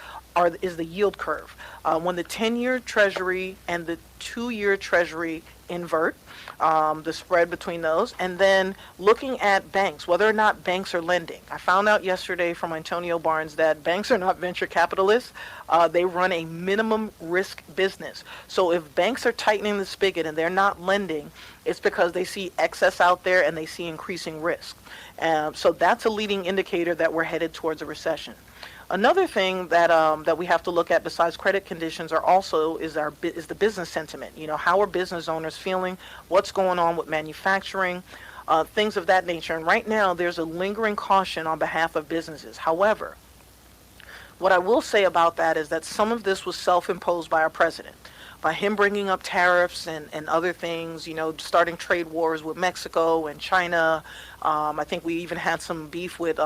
is the yield curve. When the 10-year treasury and the 2-year treasury invert, the spread between those, and then looking at banks, whether or not banks are lending. I found out yesterday from Antonio Barnes that banks are not venture capitalists. They run a minimum risk business. So if banks are tightening the spigot and they're not lending, it's because they see excess out there and they see increasing risk. So that's a leading indicator that we're headed towards a recession. Another thing that we have to look at besides credit conditions is the business sentiment. How are business owners feeling? What's going on with manufacturing? Things of that nature. And right now, there's a lingering caution on behalf of businesses. However, what I will say about that is that some of this was self-imposed by our president. By him bringing up tariffs and other things, starting trade wars with Mexico and China. I think we even had some beef with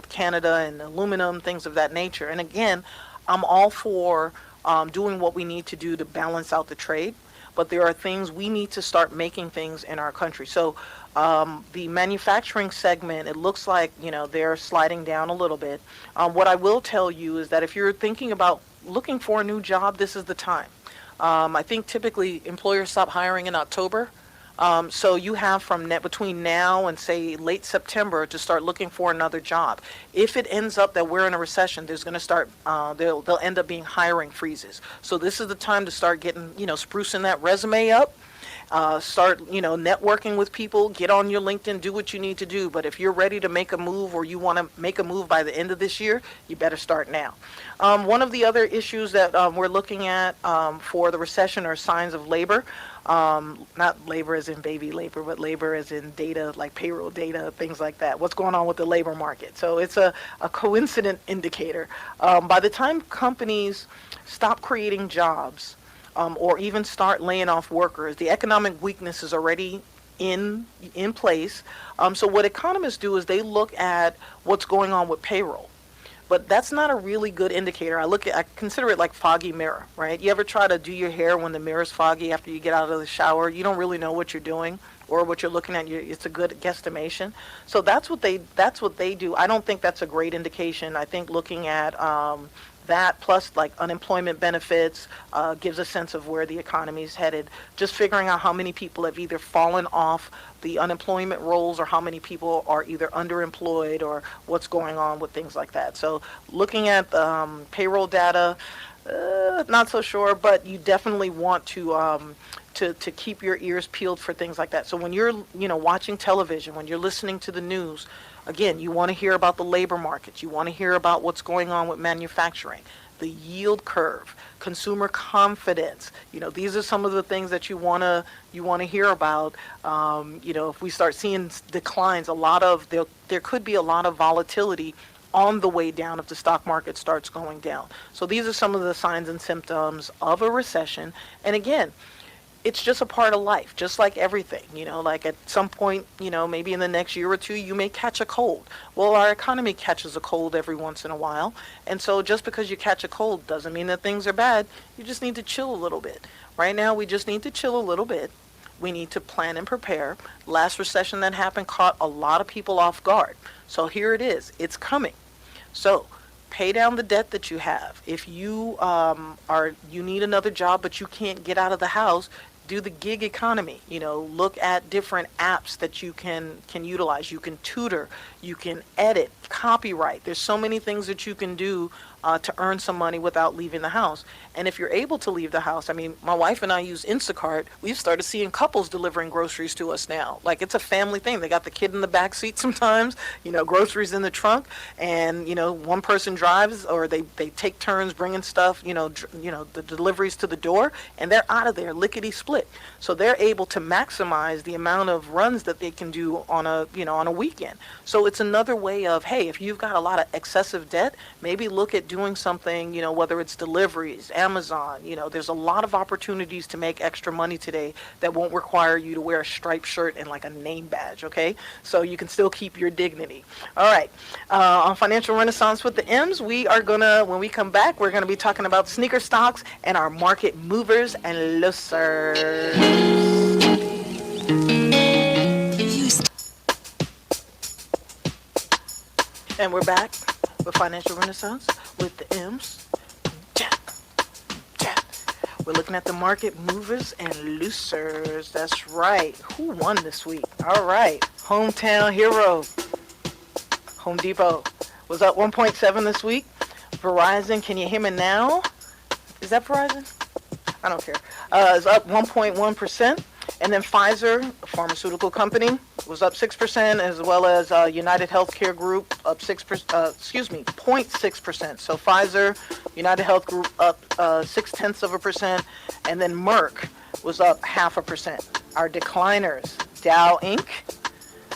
Canada and aluminum, things of that nature. And again, I'm all for doing what we need to do to balance out the trade. But there are things we need to start making things in our country. So the manufacturing segment, it looks like, they're sliding down a little bit. What I will tell you is that if you're thinking about looking for a new job, this is the time. I think typically employers stop hiring in October. So you have between now and say late September to start looking for another job. If it ends up that we're in a recession, there's going to start, they'll end up being hiring freezes. So this is the time to start getting, sprucing that resume up. Start, networking with people, get on your LinkedIn, do what you need to do. But if you're ready to make a move or you want to make a move by the end of this year, you better start now. One of the other issues that we're looking at for the recession are signs of labor. Not labor as in baby labor, but labor as in data, like payroll data, things like that. What's going on with the labor market? So it's a coincident indicator. By the time companies stop creating jobs, or even start laying off workers, the economic weakness is already in place. So what economists do is they look at what's going on with payroll. But that's not a really good indicator. I consider it like foggy mirror, right? You ever try to do your hair when the mirror's foggy after you get out of the shower? You don't really know what you're doing. or what you're looking at, it's a good guesstimation. So that's what they do. I don't think that's a great indication. I think looking at that plus like unemployment benefits gives a sense of where the economy is headed. Just figuring out how many people have either fallen off the unemployment rolls or how many people are either underemployed or what's going on with things like that. So looking at payroll data, not so sure, but you definitely want to keep your ears peeled for things like that. So when you're watching television, when you're listening to the news, again, you want to hear about the labor markets. You want to hear about what's going on with manufacturing, the yield curve, consumer confidence. These are some of the things that you want to hear about. If we start seeing declines, there could be a lot of volatility on the way down if the stock market starts going down. So these are some of the signs and symptoms of a recession. And again, it's just a part of life, just like everything. Like at some point, maybe in the next year or two, you may catch a cold. Well, our economy catches a cold every once in a while. And so just because you catch a cold doesn't mean that things are bad. You just need to chill a little bit. Right now, we just need to chill a little bit. We need to plan and prepare. Last recession that happened caught a lot of people off guard. So here it is. It's coming. So pay down the debt that you have. If you you need another job but you can't get out of the house, do the gig economy. Look at different apps that you can utilize. You can tutor, you can edit, copyright. There's so many things that you can do to earn some money without leaving the house. And if you're able to leave the house, I mean, my wife and I use Instacart. We've started seeing couples delivering groceries to us now. Like, it's a family thing. They got the kid in the back seat sometimes, groceries in the trunk, and, one person drives, or they take turns bringing stuff, the deliveries to the door, and they're out of there lickety split. So they're able to maximize the amount of runs that they can do on a weekend. So it's another way of, hey, if you've got a lot of excessive debt, maybe look at doing something, whether it's deliveries, Amazon. There's a lot of opportunities to make extra money today that won't require you to wear a striped shirt and like a name badge, okay? So you can still keep your dignity. All right. On Financial Renaissance with the M's, when we come back, we're going to be talking about sneaker stocks and our market movers and losers. And we're back with Financial Renaissance with the M's. We're looking at the market movers and losers. That's right. Who won this week? All right. Hometown hero. Home Depot was up 1.7 this week. Verizon, can you hear me now? Is that Verizon? I don't care. Is up 1.1%. And then Pfizer, a pharmaceutical company, was up 6%, as well as United Healthcare Group up 0.6%. So Pfizer, United Health Group up 0.6%, and then Merck was up 0.5%. Our decliners, Dow Inc.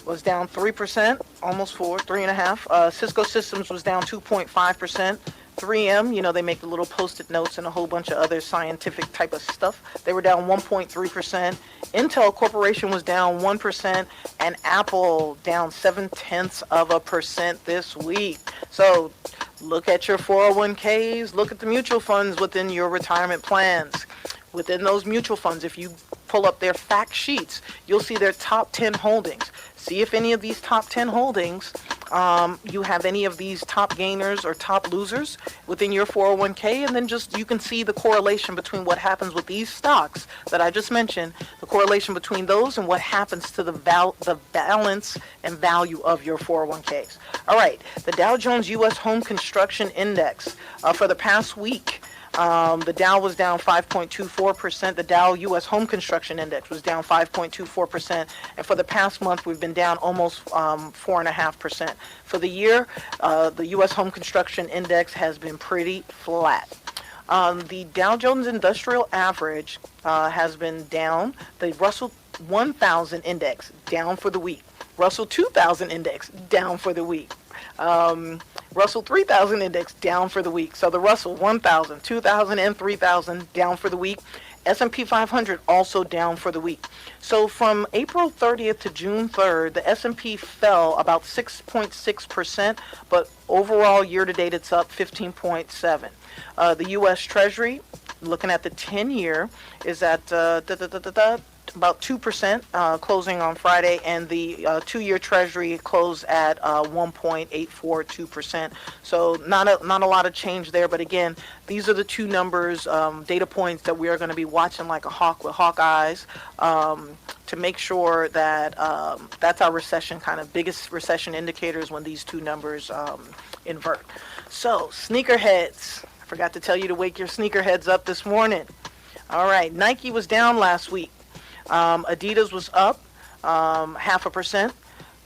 was down 3%, almost 3.5%. Cisco Systems was down 2.5%. 3M, they make the little post-it notes and a whole bunch of other scientific type of stuff. They were down 1.3%. Intel Corporation was down 1%, and Apple down 0.7% this week. So look at your 401ks, look at the mutual funds within your retirement plans. Within those mutual funds, if you pull up their fact sheets, you'll see their top 10 holdings. See if any of these top 10 holdings, you have any of these top gainers or top losers within your 401k, and then you can see the correlation between what happens with these stocks that I just mentioned, the correlation between those and what happens to the balance and value of your 401ks. All right, the Dow Jones U.S. Home Construction Index for the past week. The Dow was down 5.24%. The Dow U.S. Home Construction Index was down 5.24%. And for the past month, we've been down almost 4.5%. For the year, the U.S. Home Construction Index has been pretty flat. The Dow Jones Industrial Average has been down. The Russell 1000 Index down for the week. Russell 2000 Index down for the week. Russell 3000 Index down for the week. So the Russell 1000, 2000, and 3000 down for the week. S&P 500 also down for the week. So from April 30th to June 3rd, the S&P fell about 6.6%, but overall year-to-date it's up 15.7%. The U.S. Treasury, looking at the 10-year, is at about 2%, closing on Friday, and the 2-year Treasury closed at 1.842%. So not a lot of change there, but again, these are the two numbers, data points that we are going to be watching like a hawk with hawk eyes, to make sure that that's our recession, kind of biggest recession indicators when these two numbers invert. So sneakerheads, I forgot to tell you to wake your sneakerheads up this morning. All right, Nike was down last week. Adidas was up 0.5%.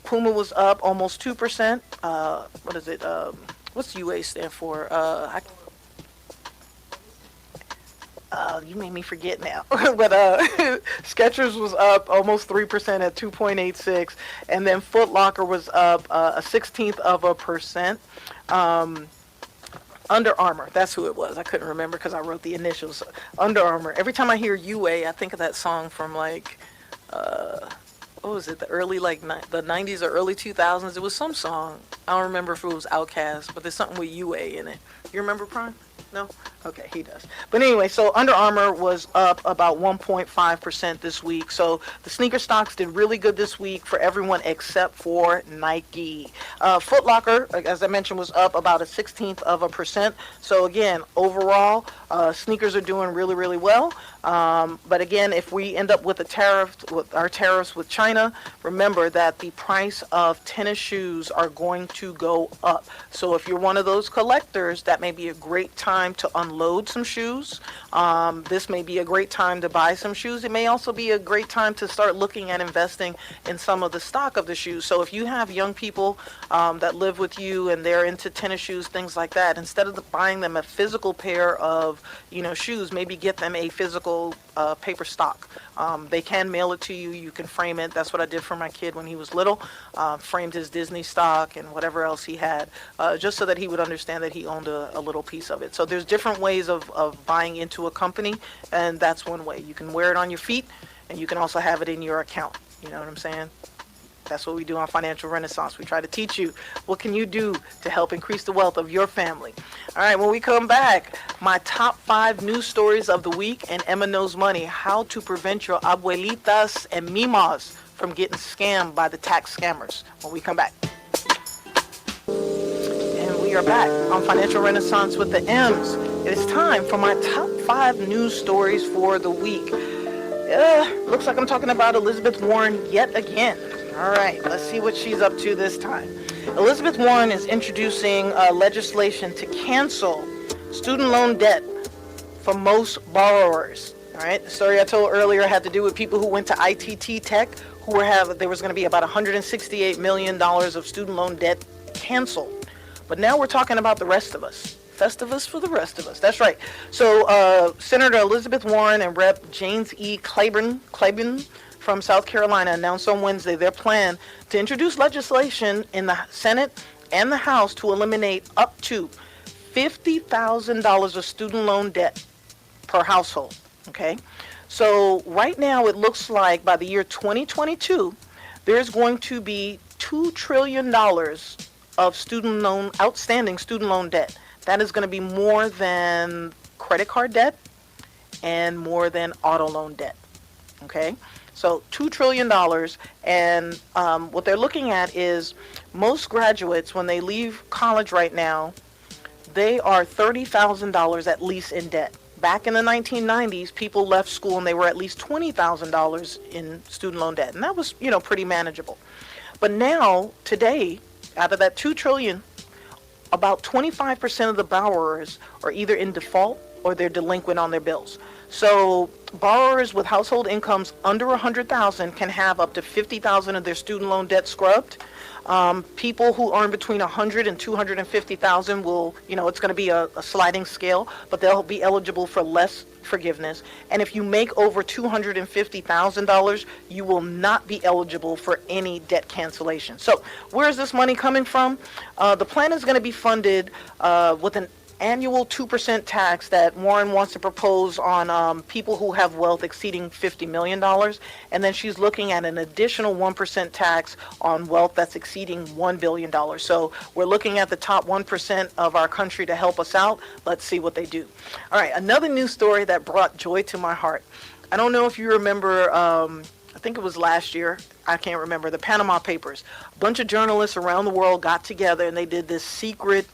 Puma was up almost 2%. What is it? What's UA stand for? You made me forget now. But Skechers was up almost 3% at 2.86, and then Foot Locker was up 0.1%. Under Armour, that's who it was. I couldn't remember because I wrote the initials. Under Armour. Every time I hear UA, I think of that song from like, what was it? The early the 90s or early 2000s. It was some song. I don't remember if it was Outkast, but there's something with UA in it. You remember, Prime? No? Okay, he does. But anyway, so Under Armour was up about 1.5% this week. So the sneaker stocks did really good this week for everyone except for Nike. Foot Locker, as I mentioned, was up about 0.1%. So again, overall, sneakers are doing really, really well. But again, if we end up with our tariffs with China, remember that the price of tennis shoes are going to go up. So if you're one of those collectors, that may be a great time to unload some shoes. This may be a great time to buy some shoes. It may also be a great time to start looking at investing in some of the stock of the shoes. So if you have young people that live with you and they're into tennis shoes, things like that, instead of buying them a physical pair of shoes, maybe get them a physical paper stock. They can mail it to you. You can frame it. That's what I did for my kid when he was little. Framed his Disney stock and whatever else he had, just so that he would understand that he owned a little piece of it. So there's different ways of buying into a company, and that's one way. You can wear it on your feet, and you can also have it in your account. You know what I'm saying? That's what we do on Financial Renaissance. We try to teach you what can you do to help increase the wealth of your family. All right, when we come back, my top 5 news stories of the week, and Emma Knows Money, how to prevent your abuelitas and mimas from getting scammed by the tax scammers, when we come back. And we are back on Financial Renaissance with the M's. It is time for my top 5 news stories for the week. Looks like I'm talking about Elizabeth Warren yet again. All right, let's see what she's up to this time. Elizabeth Warren is introducing legislation to cancel student loan debt for most borrowers. All right, the story I told earlier had to do with people who went to ITT Tech, there was going to be about $168 million of student loan debt canceled. But now we're talking about the rest of us. Festivus for the rest of us. That's right. So Senator Elizabeth Warren and Rep. James E. Clyburn from South Carolina announced on Wednesday their plan to introduce legislation in the Senate and the House to eliminate up to $50,000 of student loan debt per household. Okay, so right now it looks like by the year 2022, there's going to be $2 trillion of outstanding student loan debt. That is going to be more than credit card debt and more than auto loan debt. Okay. So $2 trillion, and what they're looking at is most graduates, when they leave college right now, they are $30,000 at least in debt. Back in the 1990s, people left school and they were at least $20,000 in student loan debt, and that was, pretty manageable. But now, today, out of that $2 trillion, about 25% of the borrowers are either in default or they're delinquent on their bills. So borrowers with household incomes under $100,000 can have up to $50,000 of their student loan debt scrubbed. People who earn between $100,000 and $250,000 will, it's going to be a sliding scale, but they'll be eligible for less forgiveness. And if you make over $250,000, you will not be eligible for any debt cancellation. So where is this money coming from? The plan is going to be funded with an annual 2% tax that Warren wants to propose on people who have wealth exceeding $50 million. And then she's looking at an additional 1% tax on wealth that's exceeding $1 billion. So we're looking at the top 1% of our country to help us out. Let's see what they do. All right, another news story that brought joy to my heart. I don't know if you remember, I think it was last year, I can't remember, the Panama Papers. A bunch of journalists around the world got together and they did this secret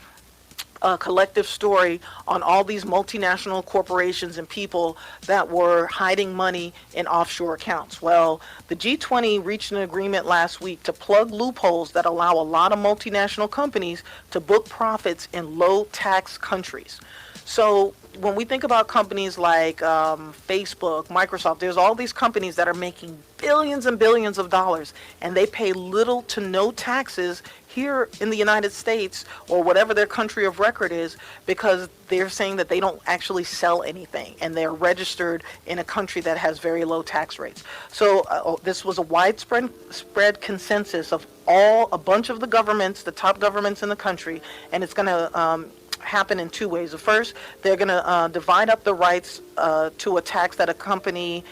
collective story on all these multinational corporations and people that were hiding money in offshore accounts. Well, the G20 reached an agreement last week to plug loopholes that allow a lot of multinational companies to book profits in low tax countries. So when we think about companies like Facebook, Microsoft, there's all these companies that are making billions and billions of dollars, and they pay little to no taxes here in the United States or whatever their country of record is, because they're saying that they don't actually sell anything and they're registered in a country that has very low tax rates. So this was a widespread consensus of a bunch of the governments, the top governments in the country, and it's going to happen in two ways. The first, they're going to divide up the rights to a tax that a company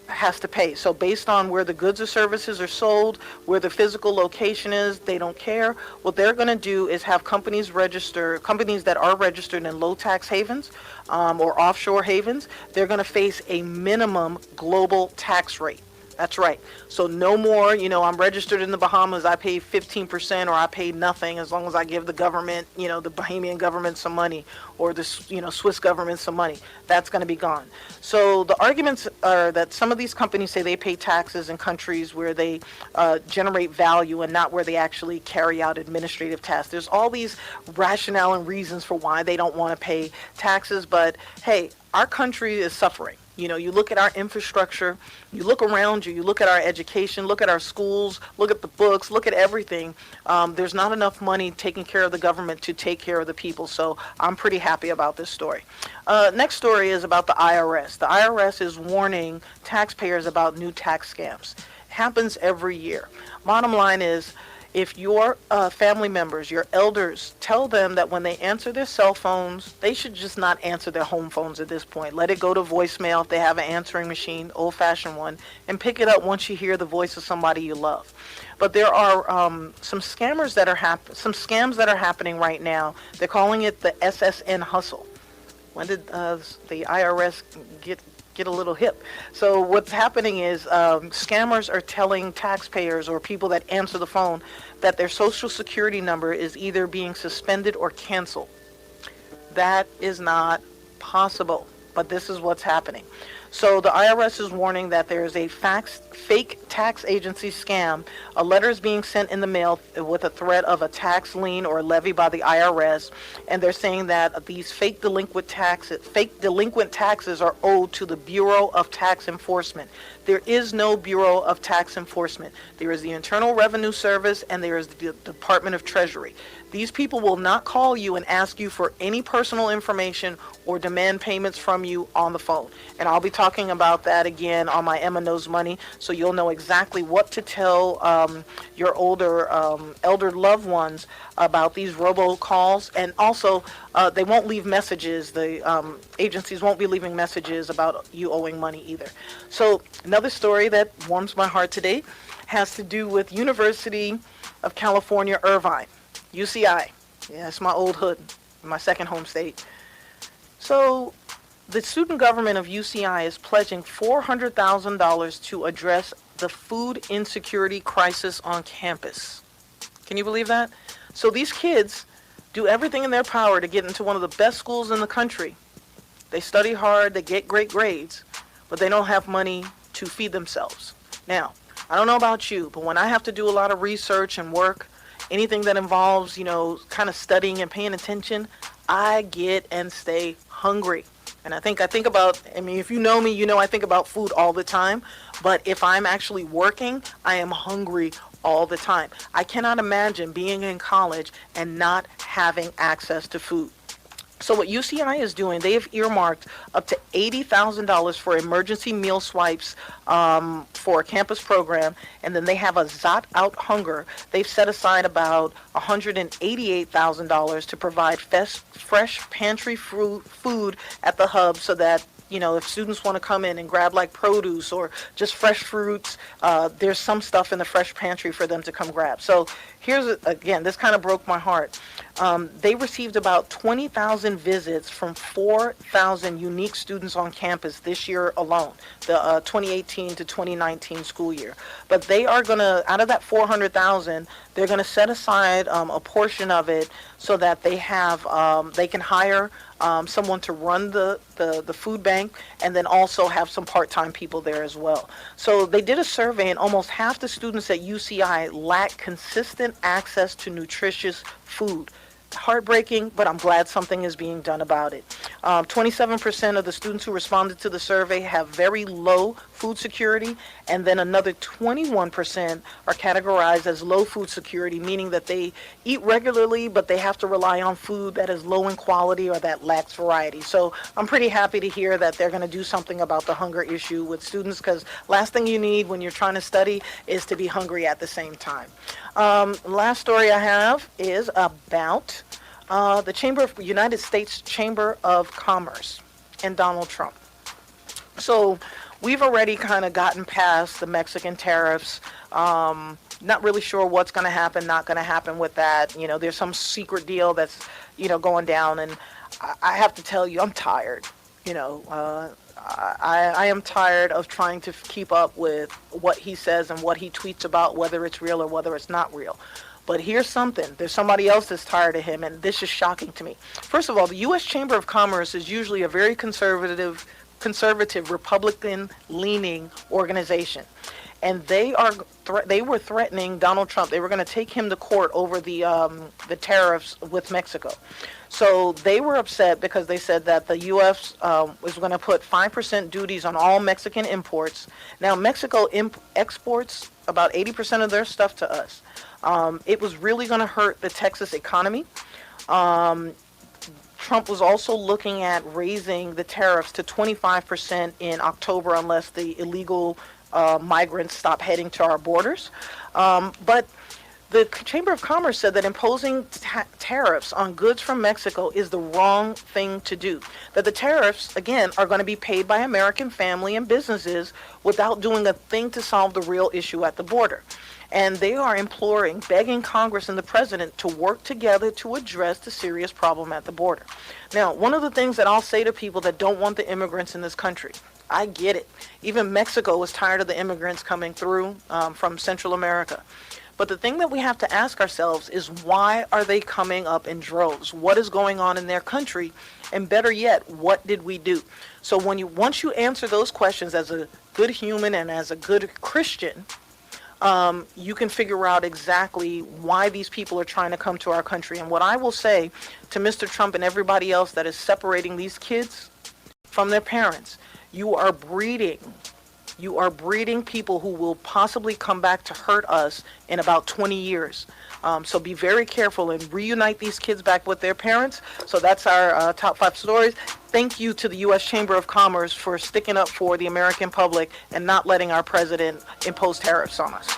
has to pay. So based on where the goods or services are sold, where the physical location is, they don't care. What they're going to do is have companies that are registered in low tax havens or offshore havens, they're going to face a minimum global tax rate. That's right. So no more, I'm registered in the Bahamas, I pay 15% or I pay nothing as long as I give the government, the Bahamian government some money, or the, Swiss government some money. That's going to be gone. So the arguments are that some of these companies say they pay taxes in countries where they generate value and not where they actually carry out administrative tasks. There's all these rationale and reasons for why they don't want to pay taxes, but hey, our country is suffering. You look at our infrastructure, you look around you look at our education, look at our schools, look at the books, look at everything. There's not enough money taking care of the government to take care of the people. So I'm pretty happy about this story. Next story is about the IRS. The IRS is warning taxpayers about new tax scams. It happens every year. Bottom line is, if your family members, your elders, tell them that when they answer their cell phones, they should just not answer their home phones at this point. Let it go to voicemail if they have an answering machine, old-fashioned one, and pick it up once you hear the voice of somebody you love. But there are some scams that are happening right now. They're calling it the SSN hustle. When did the IRS get a little hip? So what's happening is scammers are telling taxpayers or people that answer the phone that their social security number is either being suspended or canceled. That is not possible, but this is what's happening. So the IRS is warning that there is a fake tax agency scam. A letter is being sent in the mail with a threat of a tax lien or levy by the IRS, and they're saying that these fake delinquent taxes are owed to the Bureau of Tax Enforcement. There is no Bureau of Tax Enforcement. There is the Internal Revenue Service and there is the Department of Treasury. These people will not call you and ask you for any personal information or demand payments from you on the phone. And I'll be talking about that again on my Emma Knows Money, so you'll know exactly what to tell your elder loved ones about these robocalls. And also, they won't leave messages. The agencies won't be leaving messages about you owing money either. So another story that warms my heart today has to do with University of California, Irvine. UCI. Yeah, it's my old hood, my second home state. So the student government of UCI is pledging $400,000 to address the food insecurity crisis on campus. Can you believe that? So these kids do everything in their power to get into one of the best schools in the country. They study hard, they get great grades, but they don't have money to feed themselves. Now, I don't know about you, but when I have to do a lot of research and work, anything that involves, kind of studying and paying attention, I get and stay hungry. And I think about, if you know me, I think about food all the time. But if I'm actually working, I am hungry all the time. I cannot imagine being in college and not having access to food. So what UCI is doing, they have earmarked up to $80,000 for emergency meal swipes for a campus program, and then they have a Zot Out Hunger. They've set aside about $188,000 to provide fresh pantry food at the hub, so that if students want to come in and grab like produce or just fresh fruits, there's some stuff in the fresh pantry for them to come grab. So here's, again, this kind of broke my heart. They received about 20,000 visits from 4,000 unique students on campus this year alone, the 2018 to 2019 school year. But they are going to, out of that 400,000, they're going to set aside a portion of it so that they can hire someone to run the food bank, and then also have some part-time people there as well. So they did a survey, and almost half the students at UCI lack consistent access to nutritious food. Heartbreaking, but I'm glad something is being done about it. 27% of the students who responded to the survey have very low food security, and then another 21% are categorized as low food security, meaning that they eat regularly, but they have to rely on food that is low in quality or that lacks variety. So I'm pretty happy to hear that they're going to do something about the hunger issue with students, because last thing you need when you're trying to study is to be hungry at the same time. Last story I have is about the United States Chamber of Commerce and Donald Trump. So we've already kind of gotten past the Mexican tariffs. Not really sure what's going to happen, not going to happen with that. You know, there's some secret deal that's, going down, and I have to tell you, I'm tired. I am tired of trying to keep up with what he says and what he tweets about, whether it's real or whether it's not real. But here's something. There's somebody else that's tired of him, and this is shocking to me. First of all, the U.S. Chamber of Commerce is usually a very conservative, Republican-leaning organization. And they were threatening Donald Trump. They were going to take him to court over the tariffs with Mexico. So they were upset because they said that the U.S. Was going to put 5% duties on all Mexican imports. Now, Mexico exports about 80% of their stuff to us. It was really going to hurt the Texas economy. Trump was also looking at raising the tariffs to 25% in October unless the illegal migrants stop heading to our borders. But the Chamber of Commerce said that imposing tariffs on goods from Mexico is the wrong thing to do. That the tariffs, again, are going to be paid by American family and businesses without doing a thing to solve the real issue at the border. And they are begging Congress and the president to work together to address the serious problem at the border. Now, one of the things that I'll say to people that don't want the immigrants in this country, I get it. Even Mexico was tired of the immigrants coming through from Central America. But the thing that we have to ask ourselves is, why are they coming up in droves? What is going on in their country? And better yet, what did we do? So once you answer those questions as a good human and as a good Christian, you can figure out exactly why these people are trying to come to our country. And what I will say to Mr. Trump and everybody else that is separating these kids from their parents, you are breeding people who will possibly come back to hurt us in about 20 years. So be very careful and reunite these kids back with their parents. So that's our top 5 stories. Thank you to the U.S. Chamber of Commerce for sticking up for the American public and not letting our president impose tariffs on us.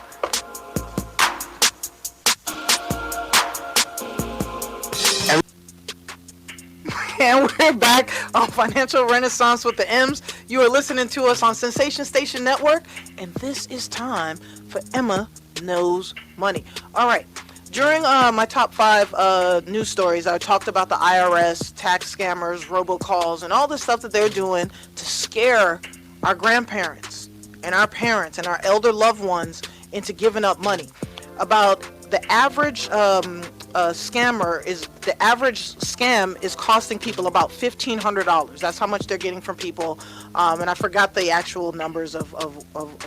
And we're back on Financial Renaissance with the M's. You are listening to us on Sensation Station Network, and this is time for Emma Knows Money. All right. During my top 5 news stories, I talked about the IRS, tax scammers, robocalls, and all the stuff that they're doing to scare our grandparents and our parents and our elder loved ones into giving up money. About the average scam is costing people about $1,500. That's how much they're getting from people, and I forgot the actual numbers of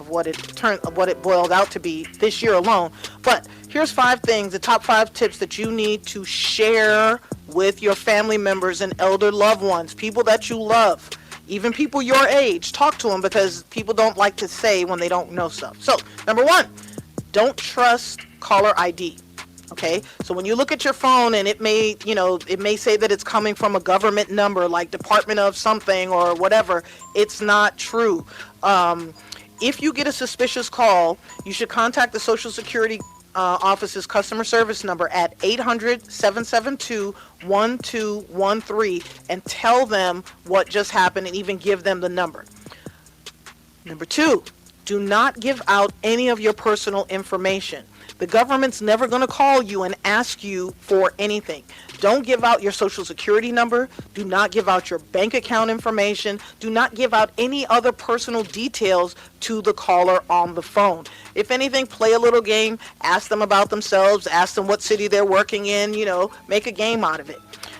what it boiled out to be this year alone. But here's 5 things, the top 5 tips that you need to share with your family members and elder loved ones, people that you love, even people your age. Talk to them, because people don't like to say when they don't know stuff. So, number 1, don't trust caller ID. Okay, so when you look at your phone and it may say that it's coming from a government number like Department of something or whatever, it's not true. If you get a suspicious call, you should contact the Social Security office's customer service number at 800-772-1213 and tell them what just happened, and even give them the number. Number 2, Do not give out any of your personal information. The government's never going to call you and ask you for anything. Don't give out your social security number. Do not give out your bank account information. Do not give out any other personal details to the caller on the phone. If anything, play a little game, ask them about themselves, ask them what city they're working in, make a game out of it.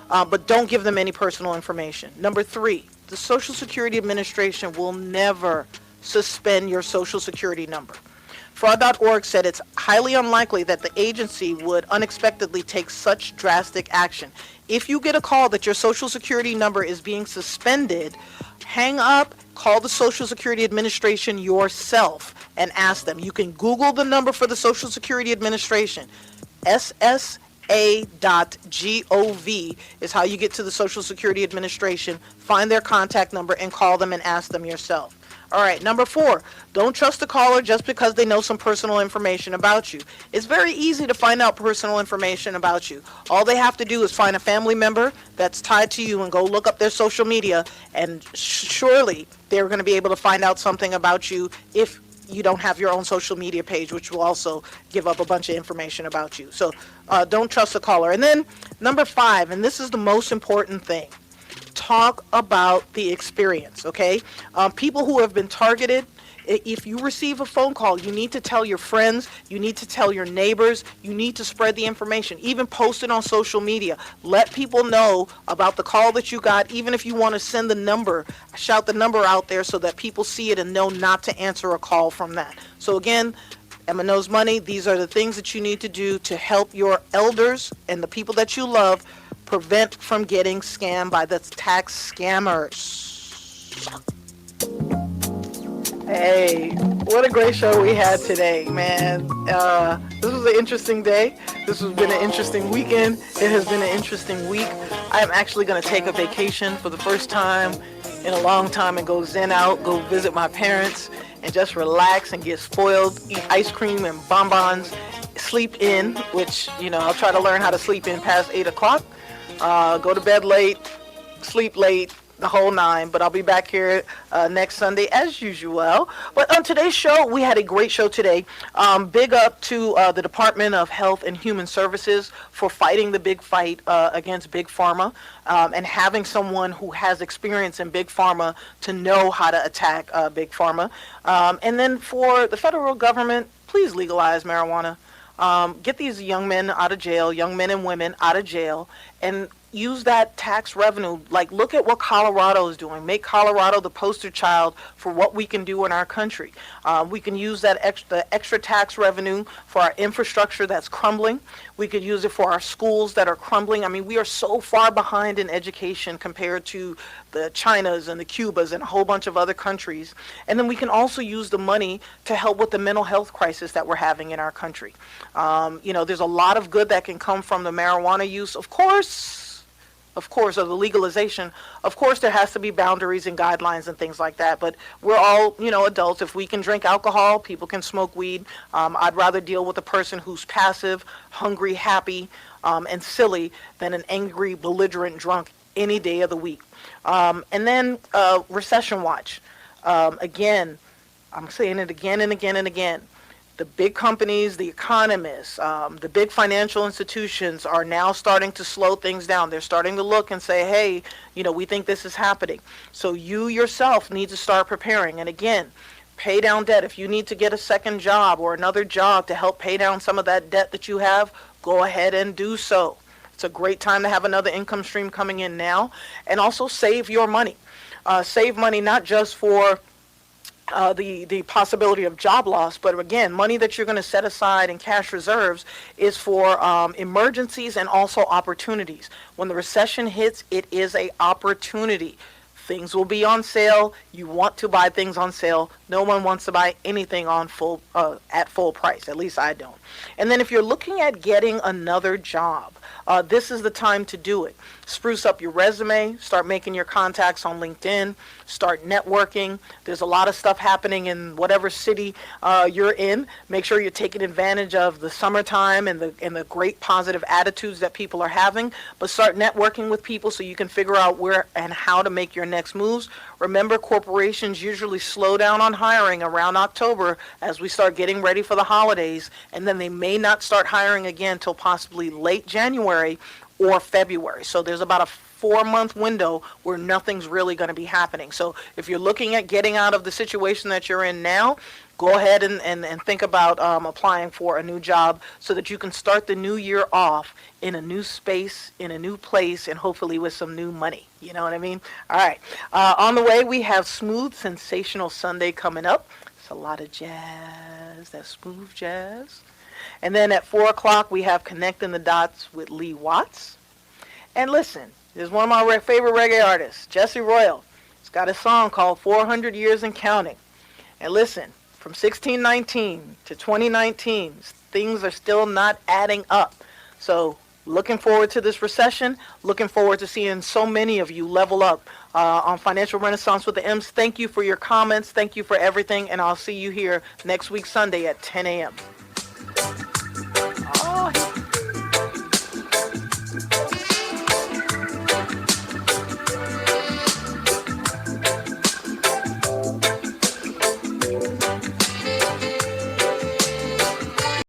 But don't give them any personal information. Number 3, the Social Security Administration will never suspend your social security number. Fraud.org said it's highly unlikely that the agency would unexpectedly take such drastic action. If you get a call that your social security number is being suspended, hang up, call the Social Security Administration yourself and ask them. You can Google the number for the Social Security Administration. SSA.gov is how you get to the Social Security Administration. Find their contact number and call them and ask them yourself. All right, number 4, don't trust a caller just because they know some personal information about you. It's very easy to find out personal information about you. All they have to do is find a family member that's tied to you and go look up their social media, and surely they're going to be able to find out something about you if you don't have your own social media page, which will also give up a bunch of information about you. So don't trust a caller. And then number 5, and this is the most important thing, talk about the experience, okay? People who have been targeted, if you receive a phone call, you need to tell your friends, you need to tell your neighbors, you need to spread the information, even post it on social media. Let people know about the call that you got, even if you want to send the number, shout the number out there so that people see it and know not to answer a call from that. So again, Emma Knows Money, these are the things that you need to do to help your elders and the people that you love prevent from getting scammed by the tax scammers. Hey, what a great show we had today, man. This was an interesting day. This has been an interesting weekend. It has been an interesting week. I am actually going to take a vacation for the first time in a long time and go zen out, go visit my parents, and just relax and get spoiled, eat ice cream and bonbons, sleep in, which, I'll try to learn how to sleep in past 8 o'clock. Go to bed late, sleep late, the whole 9, but I'll be back here next Sunday as usual. But on today's show, we had a great show today. Big up to the Department of Health and Human Services for fighting the big fight against Big Pharma and having someone who has experience in Big Pharma to know how to attack Big Pharma. And then for the federal government, please legalize marijuana. Get these young men out of jail, young men and women out of jail, and use that tax revenue. Like, look at what Colorado is doing. Make Colorado the poster child for what we can do in our country. We can use that extra tax revenue for our infrastructure that's crumbling. We could use it for our schools that are crumbling. I mean, we are so far behind in education compared to the Chinas and the Cubas and a whole bunch of other countries. And then we can also use the money to help with the mental health crisis that we're having in our country. There's a lot of good that can come from the marijuana use. Of course, or the legalization. Of course, there has to be boundaries and guidelines and things like that. But we're all, adults. If we can drink alcohol, people can smoke weed. I'd rather deal with a person who's passive, hungry, happy, and silly than an angry, belligerent drunk any day of the week. And then recession watch. Again, I'm saying it again and again and again. The big companies, the economists, the big financial institutions are now starting to slow things down. They're starting to look and say, hey, we think this is happening. So you yourself need to start preparing. And again, pay down debt. If you need to get a second job or another job to help pay down some of that debt that you have, go ahead and do so. It's a great time to have another income stream coming in now. And also save your money. Save money not just for the possibility of job loss, but again, money that you're going to set aside in cash reserves is for emergencies and also opportunities. When the recession hits, it is an opportunity. Things will be on sale. You want to buy things on sale. No one wants to buy anything on at full price. At least I don't. And then if you're looking at getting another job, this is the time to do it. Spruce up your resume, start making your contacts on LinkedIn, start networking. There's a lot of stuff happening in whatever city you're in. Make sure you're taking advantage of the summertime and the great positive attitudes that people are having, but start networking with people so you can figure out where and how to make your next moves. Remember, corporations usually slow down on hiring around October as we start getting ready for the holidays, and then they may not start hiring again till possibly late January or February. So there's about a 4-month window where nothing's really going to be happening. So if you're looking at getting out of the situation that you're in now, go ahead and think about applying for a new job so that you can start the new year off in a new space, in a new place, and hopefully with some new money. You know what I mean? All right. On the way, we have Smooth Sensational Sunday coming up. It's a lot of jazz, that smooth jazz. And then at 4 o'clock, we have Connecting the Dots with Lee Watts. And listen, there's one of my favorite reggae artists, Jesse Royal. He's got a song called 400 Years and Counting. And listen, from 1619 to 2019, things are still not adding up. So looking forward to this recession, looking forward to seeing so many of you level up on Financial Renaissance with the M's. Thank you for your comments. Thank you for everything. And I'll see you here next week, Sunday at 10 a.m.